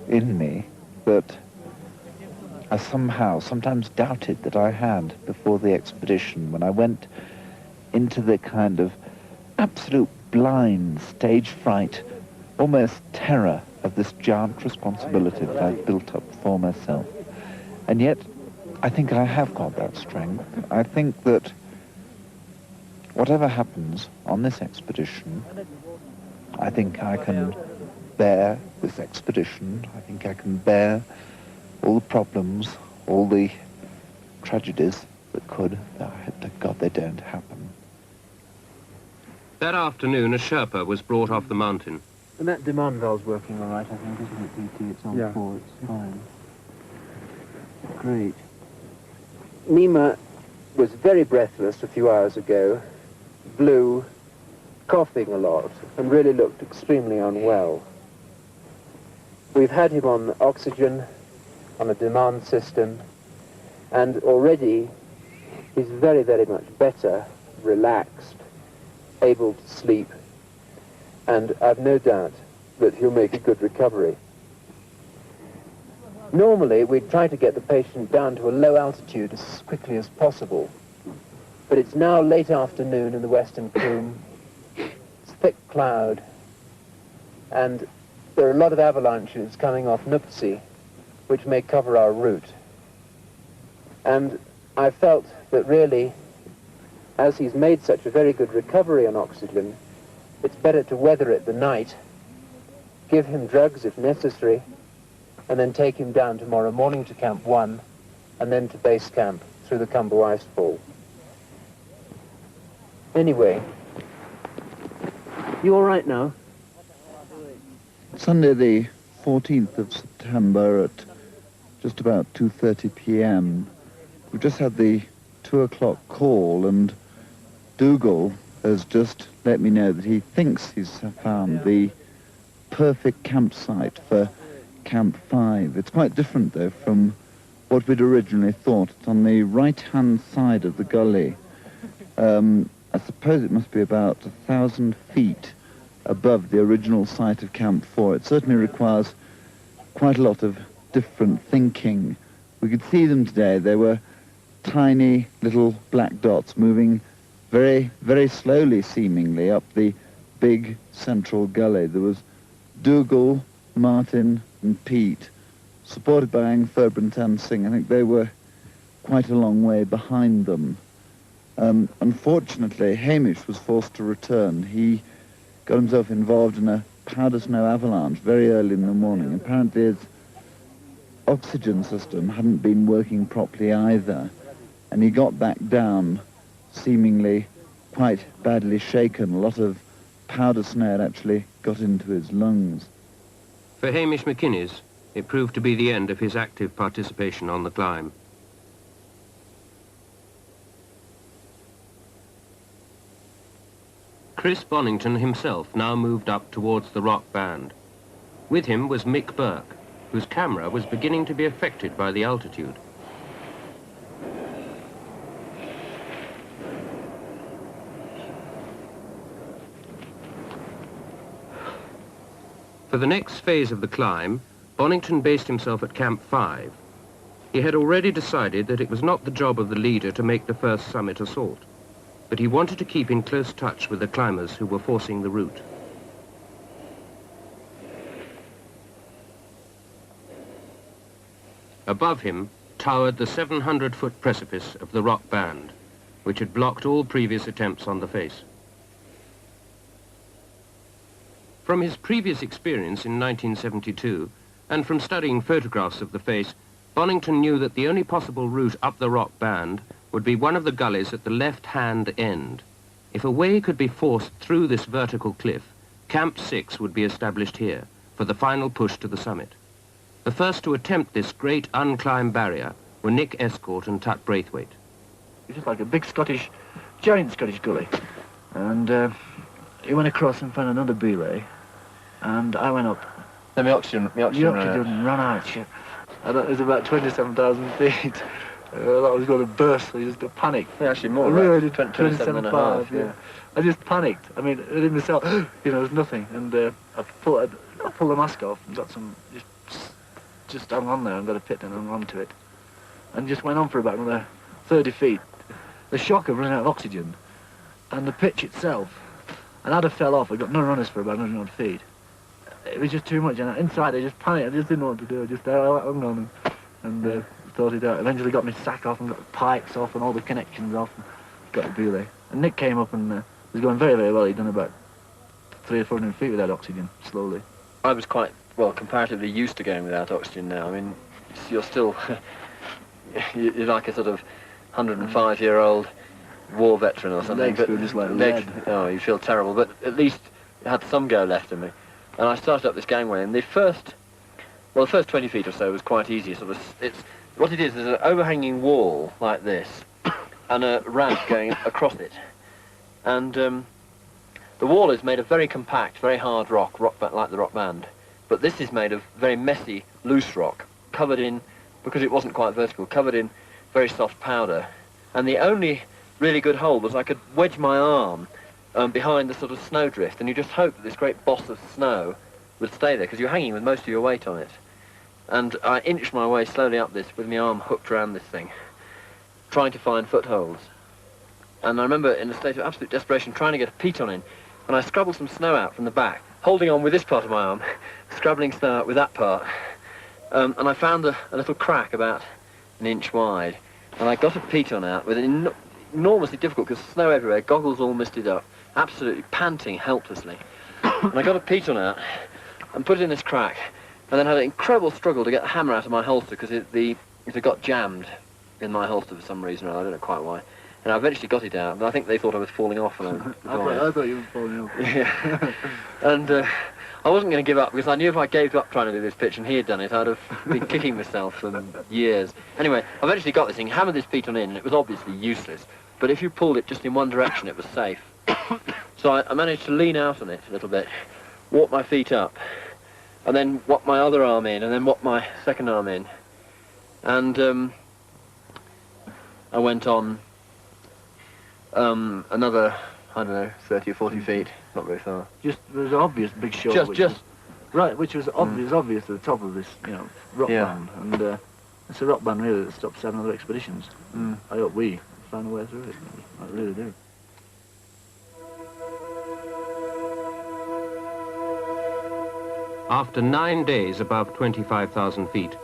Speaker 6: in me that I somehow sometimes doubted that I had before the expedition, when I went into the kind of absolute blind stage fright, almost terror of this giant responsibility that I've built up for myself. And yet, I think I have got that strength. I think that whatever happens on this expedition, I think I can bear this expedition. I think I can bear all the problems, all the tragedies that could. Thank God they don't happen.
Speaker 1: That afternoon, a Sherpa was brought off the mountain.
Speaker 3: And that demand valve's working all right, I think, isn't it, PT? It's on 4, it's fine. Great. Nima was very breathless a few hours ago, blew, coughing a lot, and really looked extremely unwell. We've had him on oxygen, on a demand system, and already he's very, very much better, relaxed, able to sleep, and I've no doubt that he'll make a good recovery. Normally, we'd try to get the patient down to a low altitude as quickly as possible, but it's now late afternoon in the western Khumbu. It's thick cloud, and there are a lot of avalanches coming off Nuptsi, which may cover our route. And I felt that really, as he's made such a very good recovery on oxygen, it's better to weather it the night, give him drugs if necessary, and then take him down tomorrow morning to Camp 1, and then to base camp through the Khumbu Icefall. Anyway, you all right now?
Speaker 6: Sunday the 14th of September at just about 2:30 p.m. We've just had the 2 o'clock call, and Dougal has just let me know that he thinks he's found the perfect campsite for Camp 5. It's quite different, though, from what we'd originally thought. It's on the right-hand side of the gully. I suppose it must be about 1,000 feet above the original site of Camp 4. It certainly requires quite a lot of different thinking. We could see them today. They were tiny little black dots moving very, very slowly, seemingly, up the big central gully. There was Dougal, Martin and Pete, supported by Angthurban and Singh. I think they were quite a long way behind them. Unfortunately, Hamish was forced to return. He got himself involved in a powder snow avalanche very early in the morning. Apparently his oxygen system hadn't been working properly either, and he got back down seemingly quite badly shaken. A lot of powder snow had actually got into his lungs.
Speaker 1: For Hamish McInnes, it proved to be the end of his active participation on the climb. Chris Bonington himself now moved up towards the rock band. With him was Mick Burke, whose camera was beginning to be affected by the altitude. For the next phase of the climb, Bonington based himself at Camp 5. He had already decided that it was not the job of the leader to make the first summit assault, but he wanted to keep in close touch with the climbers who were forcing the route. Above him towered the 700-foot precipice of the rock band, which had blocked all previous attempts on the face. From his previous experience in 1972, and from studying photographs of the face, Bonington knew that the only possible route up the rock band would be one of the gullies at the left-hand end. If a way could be forced through this vertical cliff, Camp 6 would be established here for the final push to the summit. The first to attempt this great unclimbed barrier were Nick Escort and Tut Braithwaite.
Speaker 14: It was like a big giant Scottish gully. And he went across and found another belay, and I went up.
Speaker 15: Then the oxygen
Speaker 14: ran out, shit. And it was about 27,000 feet. That was going to burst, so I just panicked.
Speaker 15: Yeah, actually more,
Speaker 14: really,
Speaker 15: right? 27.5,
Speaker 14: yeah. I just panicked. I mean, I didn't myself, there was nothing. And I pulled the mask off and got some, just hung on there and got a pit and hung on to it. And just went on for about another 30 feet. The shock of running out of oxygen and the pitch itself. And I'd have fell off. I got no runners for about 100 feet. It was just too much. And inside, I just panicked. I just didn't know what to do. I just hung on and thought it out. Eventually got my sack off and got the pikes off and all the connections off and got the belay. And Nick came up and was going very, very well. He'd done about 300 or 400 feet without oxygen, slowly.
Speaker 15: I was quite, well, comparatively used to going without oxygen now. I mean, you're still, you're like a sort of 105-year-old war veteran or something.
Speaker 14: Legs feel just like lead.
Speaker 15: Oh, you feel terrible, but at least I had some go left in me. And I started up this gangway, and the first 20 feet or so was quite easy. What it is, there's an overhanging wall like this, and a ramp going across it. And the wall is made of very compact, very hard rock like the rock band. But this is made of very messy, loose rock, covered in, because it wasn't quite vertical, covered in very soft powder. And the only really good hold was I could wedge my arm behind the sort of snowdrift, and you just hope that this great boss of snow would stay there, because you're hanging with most of your weight on it. And I inched my way slowly up this with my arm hooked around this thing, trying to find footholds. And I remember in a state of absolute desperation trying to get a peat-on in, and I scrabbled some snow out from the back, holding on with this part of my arm, scrabbling snow out with that part. And I found a little crack about an inch wide, and I got a peat-on out with an enormously difficult, because snow everywhere, goggles all misted up, absolutely panting helplessly. And I got a peat-on out and put it in this crack, and then had an incredible struggle to get the hammer out of my holster, because it got jammed in my holster for some reason, or I don't know quite why. And I eventually got it out, but I think they thought I was falling off. And
Speaker 14: I thought you were falling off.
Speaker 15: Yeah. And I wasn't going to give up, because I knew if I gave up trying to do this pitch and he had done it, I'd have been kicking myself for years. Anyway, I eventually got this thing, hammered this peat-on in, and it was obviously useless. But if you pulled it just in one direction, it was safe. So I managed to lean out on it a little bit, walk my feet up, and then walk my other arm in, and then walk my second arm in. And I went on another, I don't know, 30 or 40 feet, not very far.
Speaker 14: Just, there's an obvious big shore. Right, which was obvious at the top of this, you know, rock band, and it's a rock band really that stops 7 other expeditions. I hope we find a way through it. I really do.
Speaker 1: After 9 days above 25,000 feet,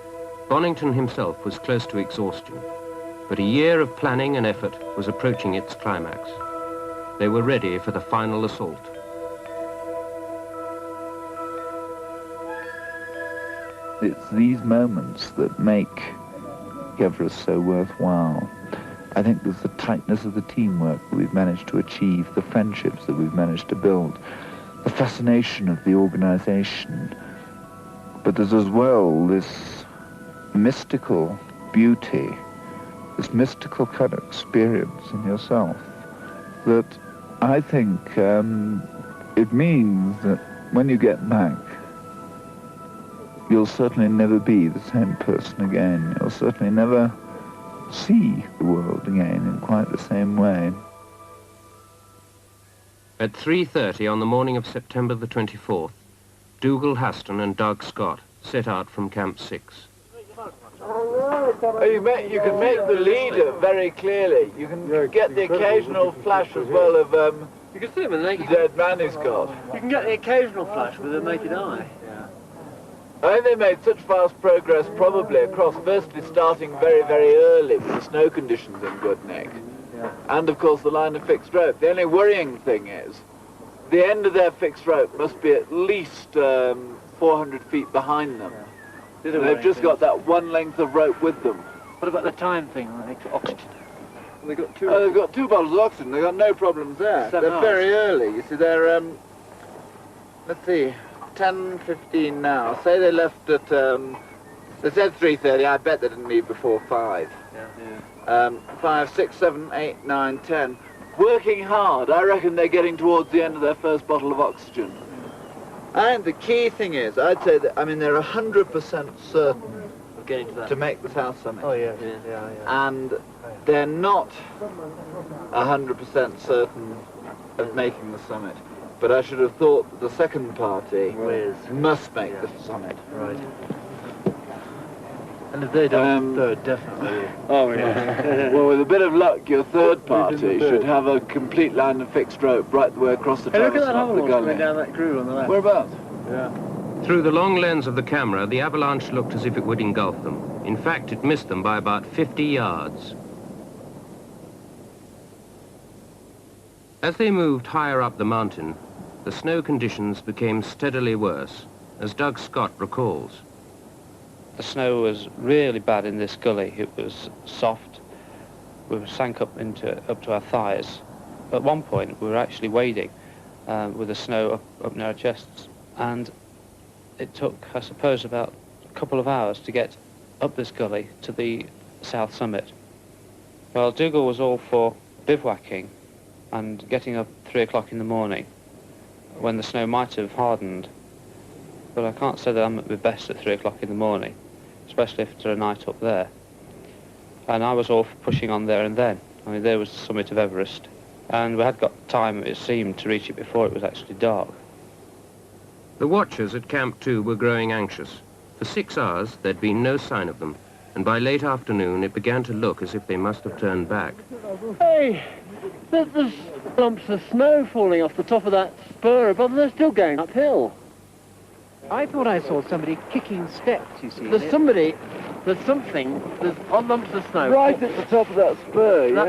Speaker 1: Bonington himself was close to exhaustion, but a year of planning and effort was approaching its climax. They were ready for the final assault.
Speaker 6: It's these moments that make Everest so worthwhile. I think there's the tightness of the teamwork that we've managed to achieve, the friendships that we've managed to build, the fascination of the organization. But there's as well this mystical beauty, this mystical kind of experience in yourself that I think it means that when you get back, you'll certainly never be the same person again. You'll certainly never see the world again in quite the same way.
Speaker 1: At 3:30 on the morning of September the 24th, Dougal Haston and Doug Scott set out from Camp 6.
Speaker 2: You can make the leader very clearly. You can get the occasional flash as well of
Speaker 15: you can see him in the naked
Speaker 2: dead man he's got.
Speaker 15: You can get the occasional flash with a naked eye.
Speaker 2: I think they made such fast progress probably across, firstly starting very, very early with the snow conditions in good nick. And of course the line of fixed rope. The only worrying thing is the end of their fixed rope must be at least 400 feet behind them. And they've just got that one length of rope with them.
Speaker 14: What about the time thing, like oxygen?
Speaker 2: They've got two bottles of oxygen. They've got no problems there. They're very early. You see, they're, let's see, 10:15 now. Say they left at, they said 3:30. I bet they didn't leave before 5. 5, 6, 7, 8, 9, 10. Working hard. I reckon they're getting towards the end of their first bottle of oxygen. And the key thing is, I'd say that, I mean, they're 100% certain
Speaker 15: of getting to that.
Speaker 2: To make the South Summit.
Speaker 14: Oh, yeah.
Speaker 2: And they're not 100% certain of making the summit. But I should have thought that the second party must make the summit.
Speaker 14: Right. And if they don't, third, definitely.
Speaker 2: Oh, yeah. Well, with a bit of luck, your third party should have a complete line of fixed rope right the way across the top of the gully.
Speaker 15: Down that groove on the left.
Speaker 2: Whereabouts?
Speaker 1: Through the long lens of the camera, the avalanche looked as if it would engulf them. In fact, it missed them by about 50 yards. As they moved higher up the mountain, the snow conditions became steadily worse, as Doug Scott recalls.
Speaker 4: The snow was really bad in this gully. It was soft. We sank up to our thighs. At one point, we were actually wading with the snow up near our chests. And it took, I suppose, about a couple of hours to get up this gully to the south summit. Well, Dougal was all for bivouacking and getting up 3 o'clock in the morning when the snow might have hardened. But I can't say that I'm at my best at 3 o'clock in the morning, especially after a night up there. And I was all for pushing on there and then. I mean, there was the summit of Everest. And we had got time, it seemed, to reach it before it was actually dark.
Speaker 1: The watchers at Camp 2 were growing anxious. For 6 hours, there'd been no sign of them, and by late afternoon, it began to look as if they must have turned back.
Speaker 11: Hey, there's lumps of snow falling off the top of that spur above. They're still going uphill.
Speaker 3: I thought I saw somebody kicking steps, you see.
Speaker 11: There's something, there's odd lumps of snow.
Speaker 2: Right at the top of that spur,
Speaker 11: That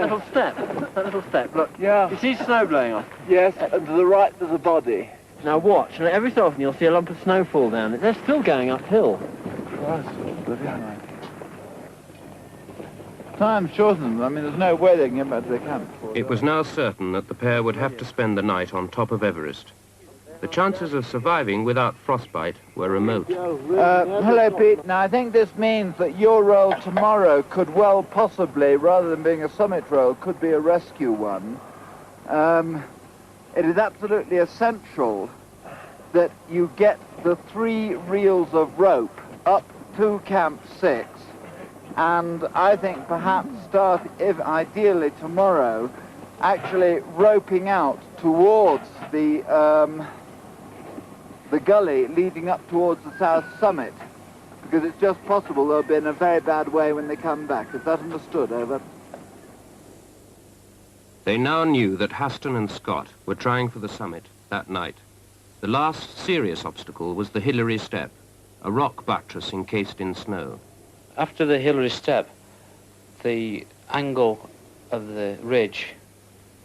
Speaker 11: little step, look.
Speaker 2: Yeah.
Speaker 11: You see snow blowing off?
Speaker 2: Yes, and to the right there's a body.
Speaker 11: Now watch, and every so often you'll see a lump of snow fall down. They're still going uphill.
Speaker 2: Time shortened. I mean, there's no way they can get back to their camp.
Speaker 1: It was now certain that the pair would have to spend the night on top of Everest. The chances of surviving without frostbite were remote.
Speaker 2: Hello, Pete. Now, I think this means that your role tomorrow could well possibly, rather than being a summit role, could be a rescue one. It is absolutely essential that you get the 3 reels of rope up to Camp 6, and I think perhaps start, if ideally tomorrow, actually roping out towards the the gully leading up towards the south summit, because it's just possible they'll be in a very bad way when they come back. Is that understood? Over.
Speaker 1: They now knew that Haston and Scott were trying for the summit that night. The last serious obstacle was the Hillary Step, a rock buttress encased in snow.
Speaker 4: After the Hillary Step, the angle of the ridge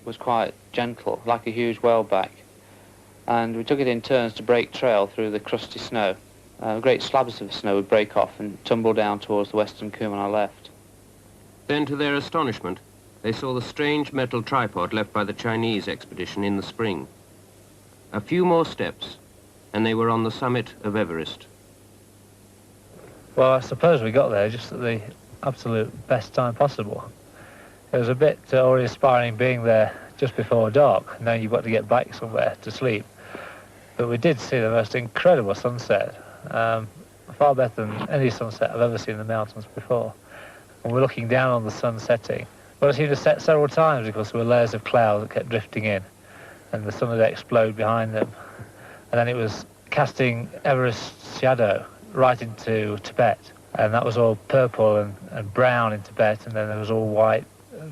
Speaker 4: was quite gentle, like a huge whaleback, and we took it in turns to break trail through the crusty snow. Great slabs of snow would break off and tumble down towards the western Khumbu on our left.
Speaker 1: Then, to their astonishment, they saw the strange metal tripod left by the Chinese expedition in the spring. A few more steps, and they were on the summit of Everest.
Speaker 4: Well, I suppose we got there just at the absolute best time possible. It was a bit awe-inspiring being there just before dark, and then you've got to get back somewhere to sleep. But we did see the most incredible sunset, far better than any sunset I've ever seen in the mountains before. And we're looking down on the sun setting. Well, it seemed to set several times because there were layers of cloud that kept drifting in, and the sun would explode behind them. And then it was casting Everest's shadow right into Tibet, and that was all purple and brown in Tibet, and then there was all white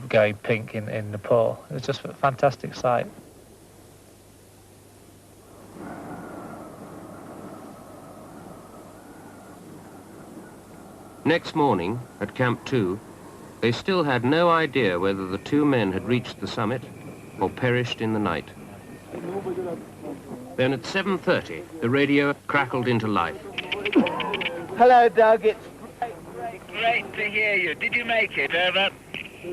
Speaker 4: going pink in Nepal. It was just a fantastic sight.
Speaker 1: Next morning, at Camp 2, they still had no idea whether the two men had reached the summit or perished in the night. Then at 7:30, the radio crackled into life.
Speaker 2: Hello, Doug. It's
Speaker 8: Great to hear you. Did you make it? Over. Yes, we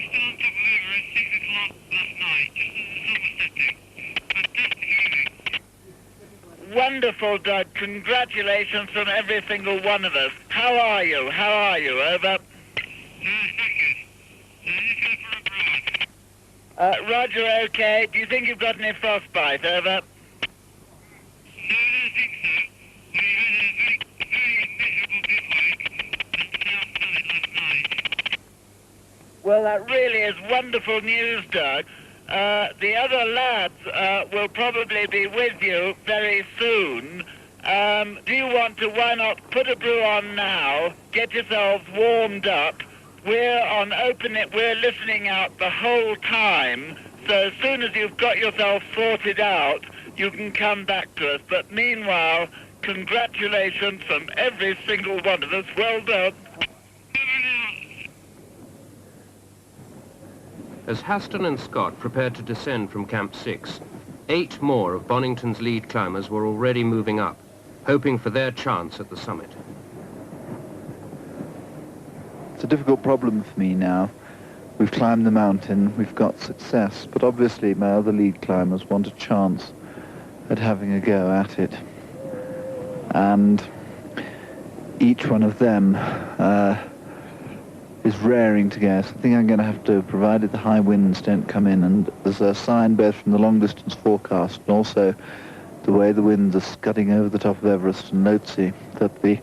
Speaker 8: started up over at 6 o'clock last night, just as the sun was setting. Fantastic evening. Wonderful, Doug. Congratulations from every single one of us. How are you? How are you? Over. Roger, okay. Do you think you've got any frostbite? Over. No, I don't think so. We had a very miserable bivouac at the outside last night. Well, that really is wonderful news, Doug. The other lads will probably be with you very soon. Do you want to, why not put a brew on now, get yourselves warmed up? We're on open it, we're listening out the whole time, so as soon as you've got yourself sorted out, you can come back to us. But meanwhile, congratulations from every single one of us. Well done.
Speaker 1: As Haston and Scott prepared to descend from Camp 6, 8 more of Bonington's lead climbers were already moving up, hoping for their chance at the summit.
Speaker 6: It's a difficult problem for me now. We've climbed the mountain, we've got success, but obviously my other lead climbers want a chance at having a go at it. And each one of them is raring to go. So I think I'm going to have to, provided the high winds don't come in, and there's a sign both from the long distance forecast and also the way the winds are scudding over the top of Everest and Lhotse, that the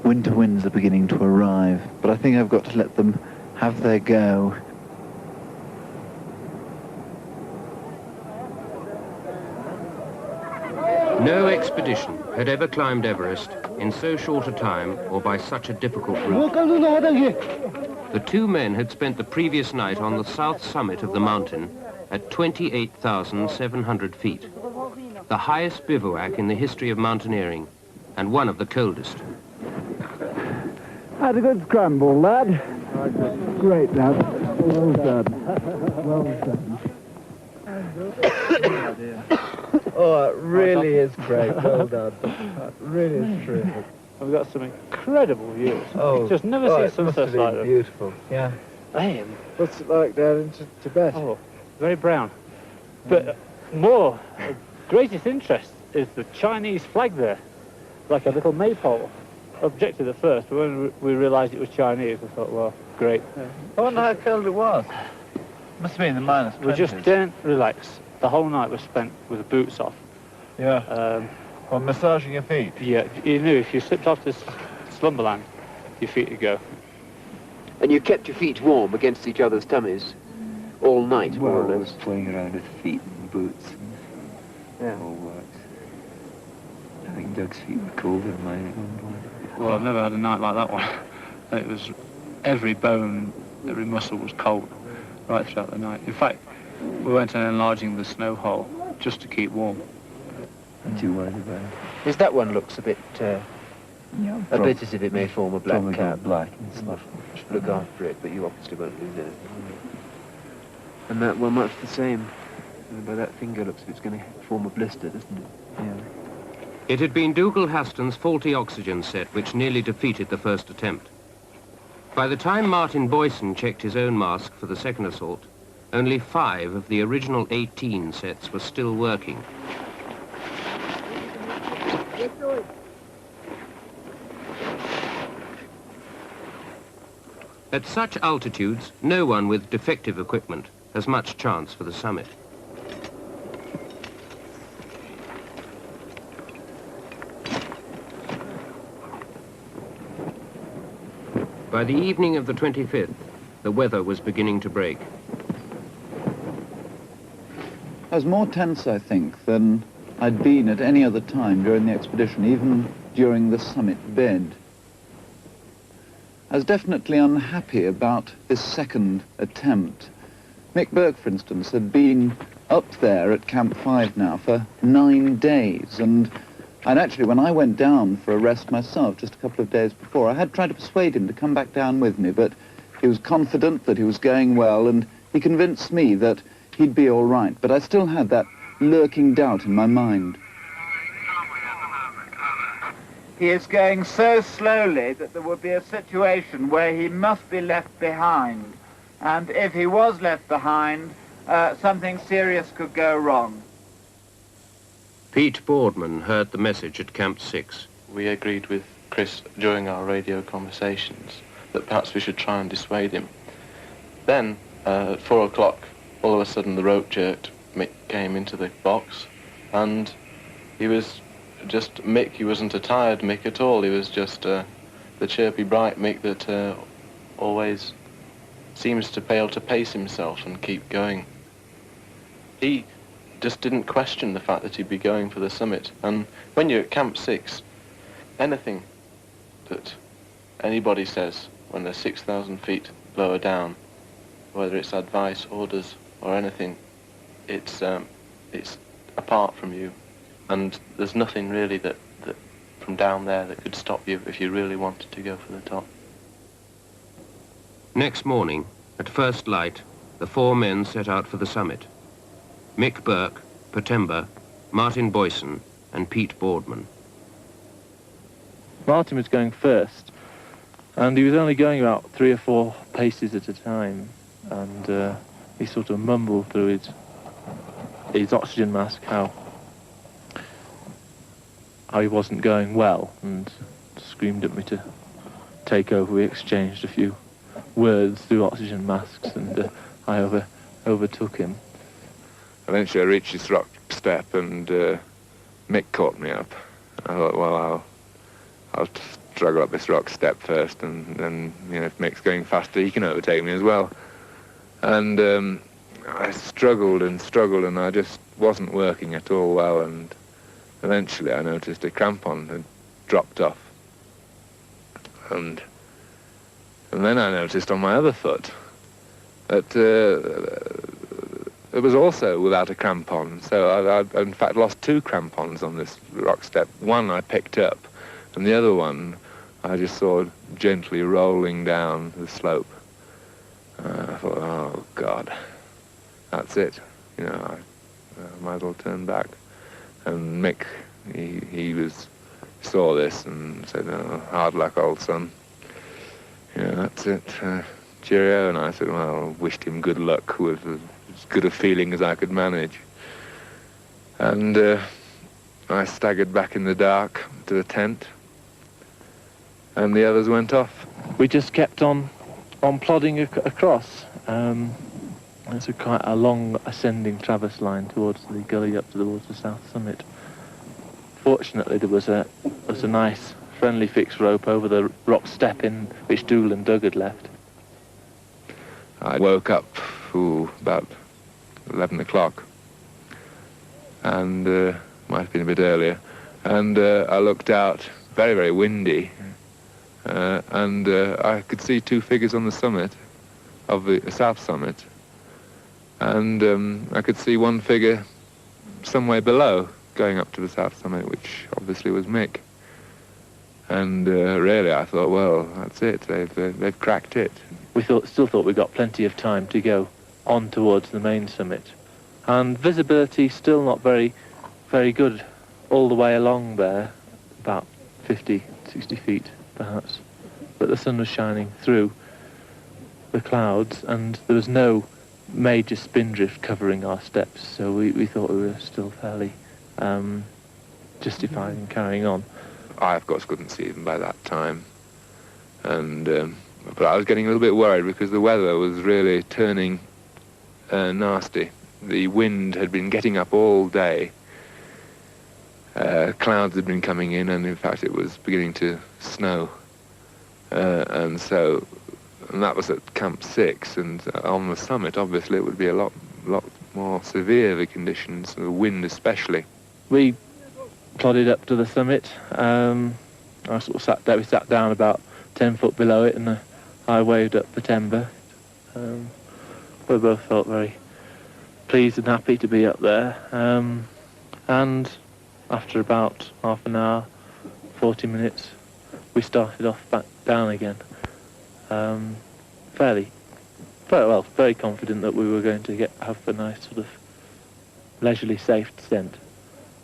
Speaker 6: winter winds are beginning to arrive. But I think I've got to let them have their go.
Speaker 1: No expedition had ever climbed Everest in so short a time or by such a difficult route. The two men had spent the previous night on the south summit of the mountain at 28,700 feet, the highest bivouac in the history of mountaineering and one of the coldest.
Speaker 16: Had a good scramble, lad. Great, lad. Well done. Well done.
Speaker 3: Oh, it really is great. Well done. It really is terrific.
Speaker 4: We've got some incredible views.
Speaker 3: Oh,
Speaker 4: just never seen sunsets like them.
Speaker 3: Beautiful. Yeah.
Speaker 4: Damn.
Speaker 3: What's it like down into Tibet?
Speaker 4: Oh, very brown. But more, greatest interest is the Chinese flag there, like a little maypole. Objected at first, but when we realised it was Chinese, we thought, well, great.
Speaker 6: Yeah. I wonder how cold it was. Must have been in the minus 20s.
Speaker 4: We just didn't relax. The whole night was spent with the boots off.
Speaker 6: Yeah. Well, massaging your feet.
Speaker 4: Yeah, you knew if you slipped off this slumberland, your feet would go.
Speaker 17: And you kept your feet warm against each other's tummies all night, more or less.
Speaker 7: Playing around with feet and boots.
Speaker 17: Yeah.
Speaker 7: All works.
Speaker 13: Doug's feet were colder than mine.
Speaker 4: Well, I've never had a night like that one. It was every bone, every muscle was cold right throughout the night. In fact, we went on enlarging the snow hole just to keep warm.
Speaker 13: I'm too worried about it.
Speaker 3: Is that one looks a bit as if it may form a black cap?
Speaker 13: Black and stuff.
Speaker 3: Should look after it, but you obviously won't lose it. And that one much the same. By that finger looks as if it's going to form a blister, doesn't it?
Speaker 13: Yeah.
Speaker 1: It had been Dougal-Haston's faulty oxygen set which nearly defeated the first attempt. By the time Martin Boyson checked his own mask for the second assault, only 5 of the original 18 sets were still working. At such altitudes, no one with defective equipment has much chance for the summit. By the evening of the 25th, the weather was beginning to break.
Speaker 2: I was more tense, I think, than I'd been at any other time during the expedition, even during the summit bed. I was definitely unhappy about this second attempt. Mick Burke, for instance, had been up there at Camp 5 now for 9 days, and I'd actually, when I went down for a rest myself just a couple of days before, I had tried to persuade him to come back down with me, but he was confident that he was going well, and he convinced me that he'd be all right, but I still had that lurking doubt in my mind.
Speaker 18: He is going so slowly that there would be a situation where he must be left behind. And if he was left behind, something serious could go wrong.
Speaker 1: Pete Boardman heard the message at Camp 6.
Speaker 19: We agreed with Chris during our radio conversations that perhaps we should try and dissuade him. Then, at 4 o'clock, all of a sudden the rope jerked. Mick came into the box, and he was just Mick. He wasn't a tired Mick at all. He was just the chirpy, bright Mick that always seems to be able to pace himself and keep going. He just didn't question the fact that he'd be going for the summit. And when you're at Camp 6, anything that anybody says when they're 6,000 feet lower down, whether it's advice, orders, or anything, it's apart from you. And there's nothing really that from down there that could stop you if you really wanted to go for the top.
Speaker 1: Next morning, at first light, the 4 men set out for the summit. Mick Burke, Patemba, Martin Boyson, and Pete Boardman.
Speaker 14: Martin was going first, and he was only going about 3 or 4 paces at a time, and he sort of mumbled through his oxygen mask how he wasn't going well, and screamed at me to take over. We exchanged a few words through oxygen masks, and I overtook him.
Speaker 20: Eventually I reached this rock step, and Mick caught me up. I thought, well, I'll struggle up this rock step first, and then, you know, if Mick's going faster, he can overtake me as well. And I struggled, and I just wasn't working at all well, and eventually I noticed a crampon had dropped off. And then I noticed on my other foot that it was also without a crampon. So I in fact lost 2 crampons on this rock step. One I picked up, and the other one I just saw gently rolling down the slope. I thought, oh God, that's it. You know, I might as well turn back. And Mick, he saw this and said, oh, hard luck, old son. You know, that's it. Cheerio. And I said, well, wished him good luck with as good a feeling as I could manage. And I staggered back in the dark to the tent, and the others went off. We just kept on plodding across. It's quite a long ascending traverse line towards the gully up towards the south summit. Fortunately, there was a nice friendly fixed rope over the rock step in which Dougal and Doug had left. I woke up about 11 o'clock, and might have been a bit earlier, And I looked out, very, very windy, and I could see two figures on the summit of the south summit, and I could see one figure some way below going up to the south summit, which obviously was Mick. And really I thought, well, that's it, they've cracked it.
Speaker 21: We still thought we got plenty of time to go on towards the main summit, and visibility still not very good all the way along there, about 50, 60 feet perhaps, but the sun was shining through the clouds and there was no major spindrift covering our steps, so we thought we were still fairly justified in carrying on.
Speaker 20: I, of course, couldn't see them by that time, and but I was getting a little bit worried because the weather was really turning nasty. The wind had been getting up all day. Clouds had been coming in, and in fact it was beginning to snow. And that was at Camp 6, and on the summit, obviously, it would be a lot more severe, the conditions, the wind especially.
Speaker 21: We plodded up to the summit. I sort of sat down about 10 foot below it, and I waved up the timber. We both felt very pleased and happy to be up there. And after about half an hour, 40 minutes, we started off back down again. Very confident that we were going to have a nice sort of leisurely, safe descent.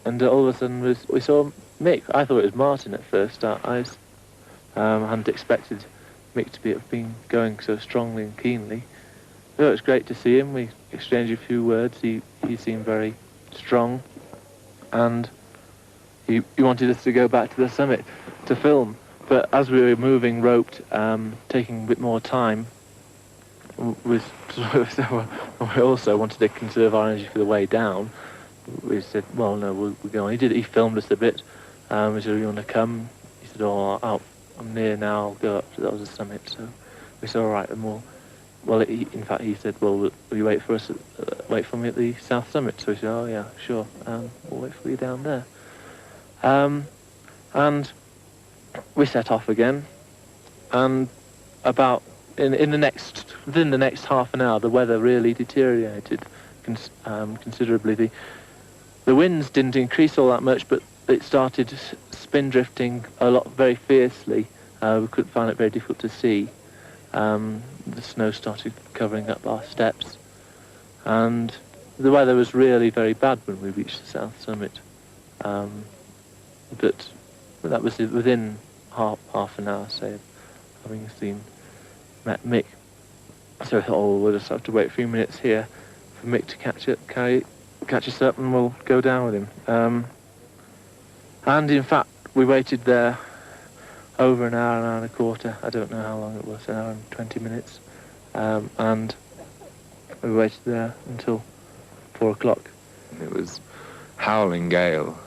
Speaker 21: And all of a sudden we saw Mick. I thought it was Martin at first. I hadn't expected Mick to have been going so strongly and keenly. So it was great to see him. We exchanged a few words. He seemed very strong, and he wanted us to go back to the summit to film. But as we were moving, roped, taking a bit more time, we also wanted to conserve our energy for the way down. We said, well, no, we'll go on. He filmed us a bit. We said, you want to come? He said, oh, I'm near now, I'll go up. That was the summit. So we said, all right, and in fact, he said, well, will you wait for me at the south summit? So we said, oh, yeah, sure, we'll wait for you down there. And we set off again, and within the next half an hour, the weather really deteriorated considerably. The winds didn't increase all that much, but it started spin drifting very fiercely. We couldn't find it very difficult to see. The snow started covering up our steps, and the weather was really very bad when we reached the south summit. But that was within half an hour, say, of having met Mick. So I thought, we'll just have to wait a few minutes here for Mick to catch us up, and we'll go down with him. And in fact, we waited there over an hour and a quarter. I don't know how long it was, an hour and 20 minutes. And we waited there until 4 o'clock.
Speaker 20: It was howling gale.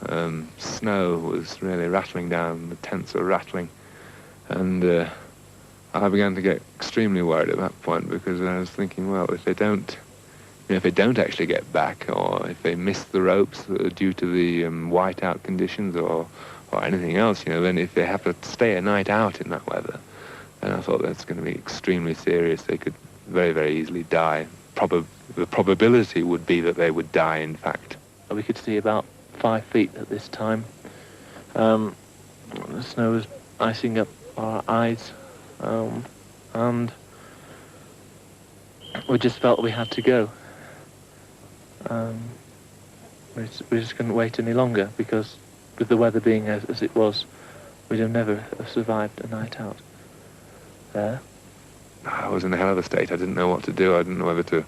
Speaker 20: Snow was really rattling down, the tents were rattling. And I began to get extremely worried at that point, because I was thinking, well, if they don't actually get back, or if they miss the ropes due to the whiteout conditions or anything else, then if they have to stay a night out in that weather, then I thought that's going to be extremely serious. They could very, very easily die. The probability would be that they would die, in fact.
Speaker 21: We could see about 5 feet at this time. The snow was icing up our eyes, and we just felt we had to go. We just couldn't wait any longer, because with the weather being as it was, we'd have never survived a night out there.
Speaker 20: I was in a hell of a state. I didn't know what to do. I didn't know whether to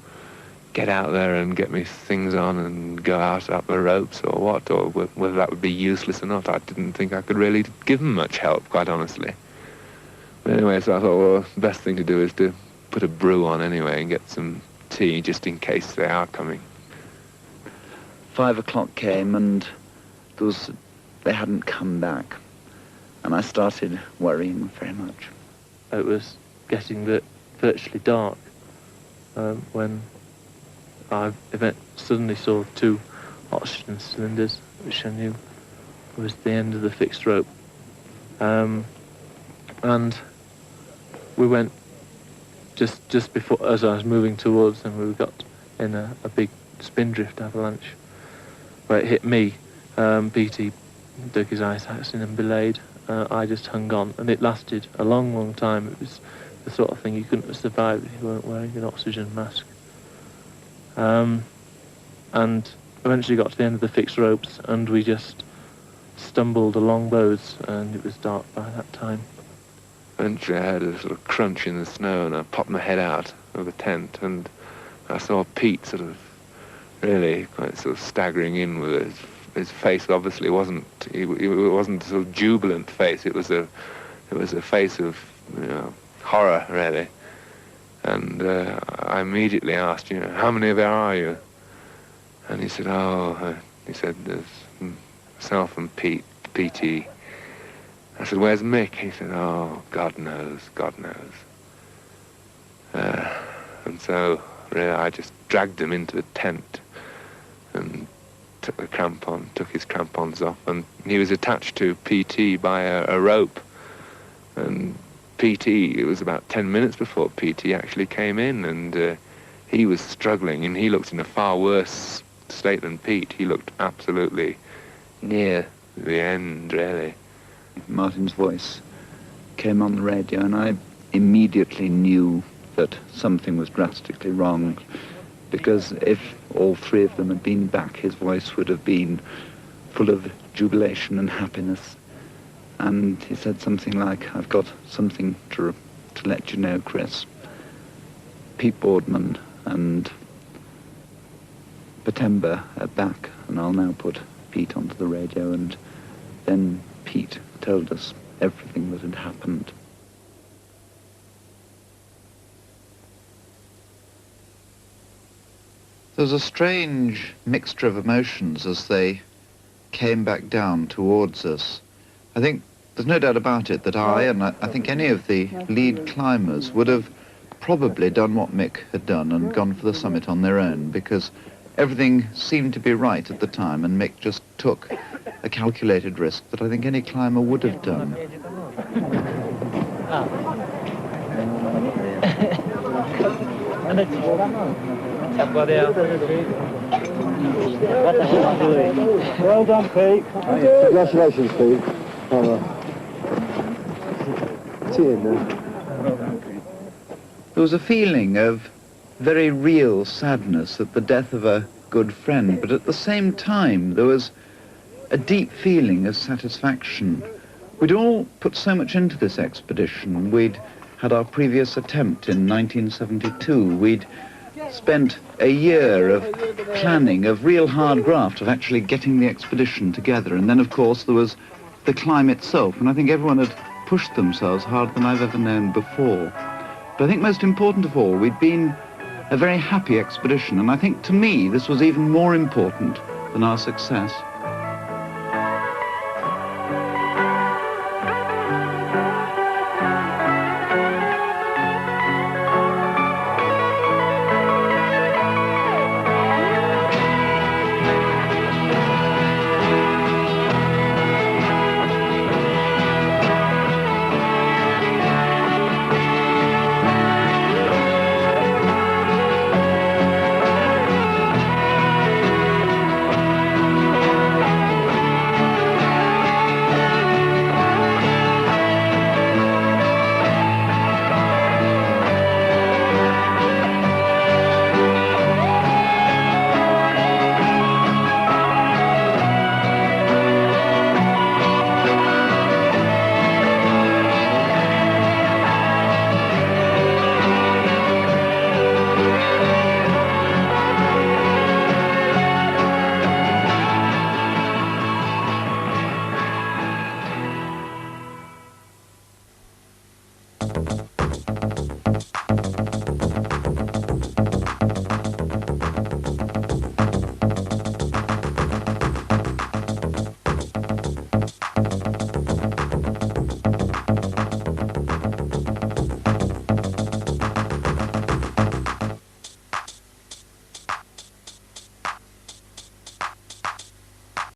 Speaker 20: get out there and get me things on and go out up the ropes or what, or whether that would be useless or not. I didn't think I could really give them much help, quite honestly. But anyway, so I thought, well, the best thing to do is to put a brew on anyway and get some tea just in case they are coming.
Speaker 2: 5 o'clock came, and they hadn't come back, and I started worrying very much.
Speaker 21: It was getting virtually dark when I suddenly saw 2 oxygen cylinders, which I knew was the end of the fixed rope. And we went just before, as I was moving towards them, we got in a big spindrift avalanche where it hit me. BT dug his ice axe in and belayed. I just hung on, and it lasted a long, long time. It was the sort of thing you couldn't have survived if you weren't wearing an oxygen mask. And eventually got to the end of the fixed ropes, and we just stumbled along those, and it was dark by that time.
Speaker 20: Eventually I heard a sort of crunch in the snow, and I popped my head out of the tent, and I saw Pete sort of really quite sort of staggering in with his face. Obviously wasn't, it wasn't a sort of jubilant face. It was a face of, you know, horror, really. And I immediately asked, you know, how many of there are you? And he said, there's myself and PT. I said, where's Mick? He said, oh, God knows. And so, really, I just dragged him into the tent and took his crampons off, and he was attached to PT by a rope. And PT, it was about 10 minutes before PT actually came in, and he was struggling, and he looked in a far worse state than Pete. He looked absolutely near the end, really.
Speaker 2: Martin's voice came on the radio, and I immediately knew that something was drastically wrong, because if all three of them had been back, his voice would have been full of jubilation and happiness. And he said something like, I've got something to let you know, Chris. Pete Boardman and Patemba are back, and I'll now put Pete onto the radio. And then Pete told us everything that had happened. There was a strange mixture of emotions as they came back down towards us. I think there's no doubt about it that I think any of the lead climbers would have probably done what Mick had done and gone for the summit on their own, because everything seemed to be right at the time, and Mick just took a calculated risk that I think any climber would have done.
Speaker 10: Well done, Pete.
Speaker 16: Congratulations, Pete.
Speaker 2: There was a feeling of very real sadness at the death of a good friend, but at the same time there was a deep feeling of satisfaction. We'd all put so much into this expedition. We'd had our previous attempt in 1972. We'd spent a year of planning, of real hard graft, of actually getting the expedition together. And then, of course, there was the climb itself, and I think everyone had pushed themselves harder than I've ever known before. But I think most important of all, we'd been a very happy expedition, and I think to me this was even more important than our success.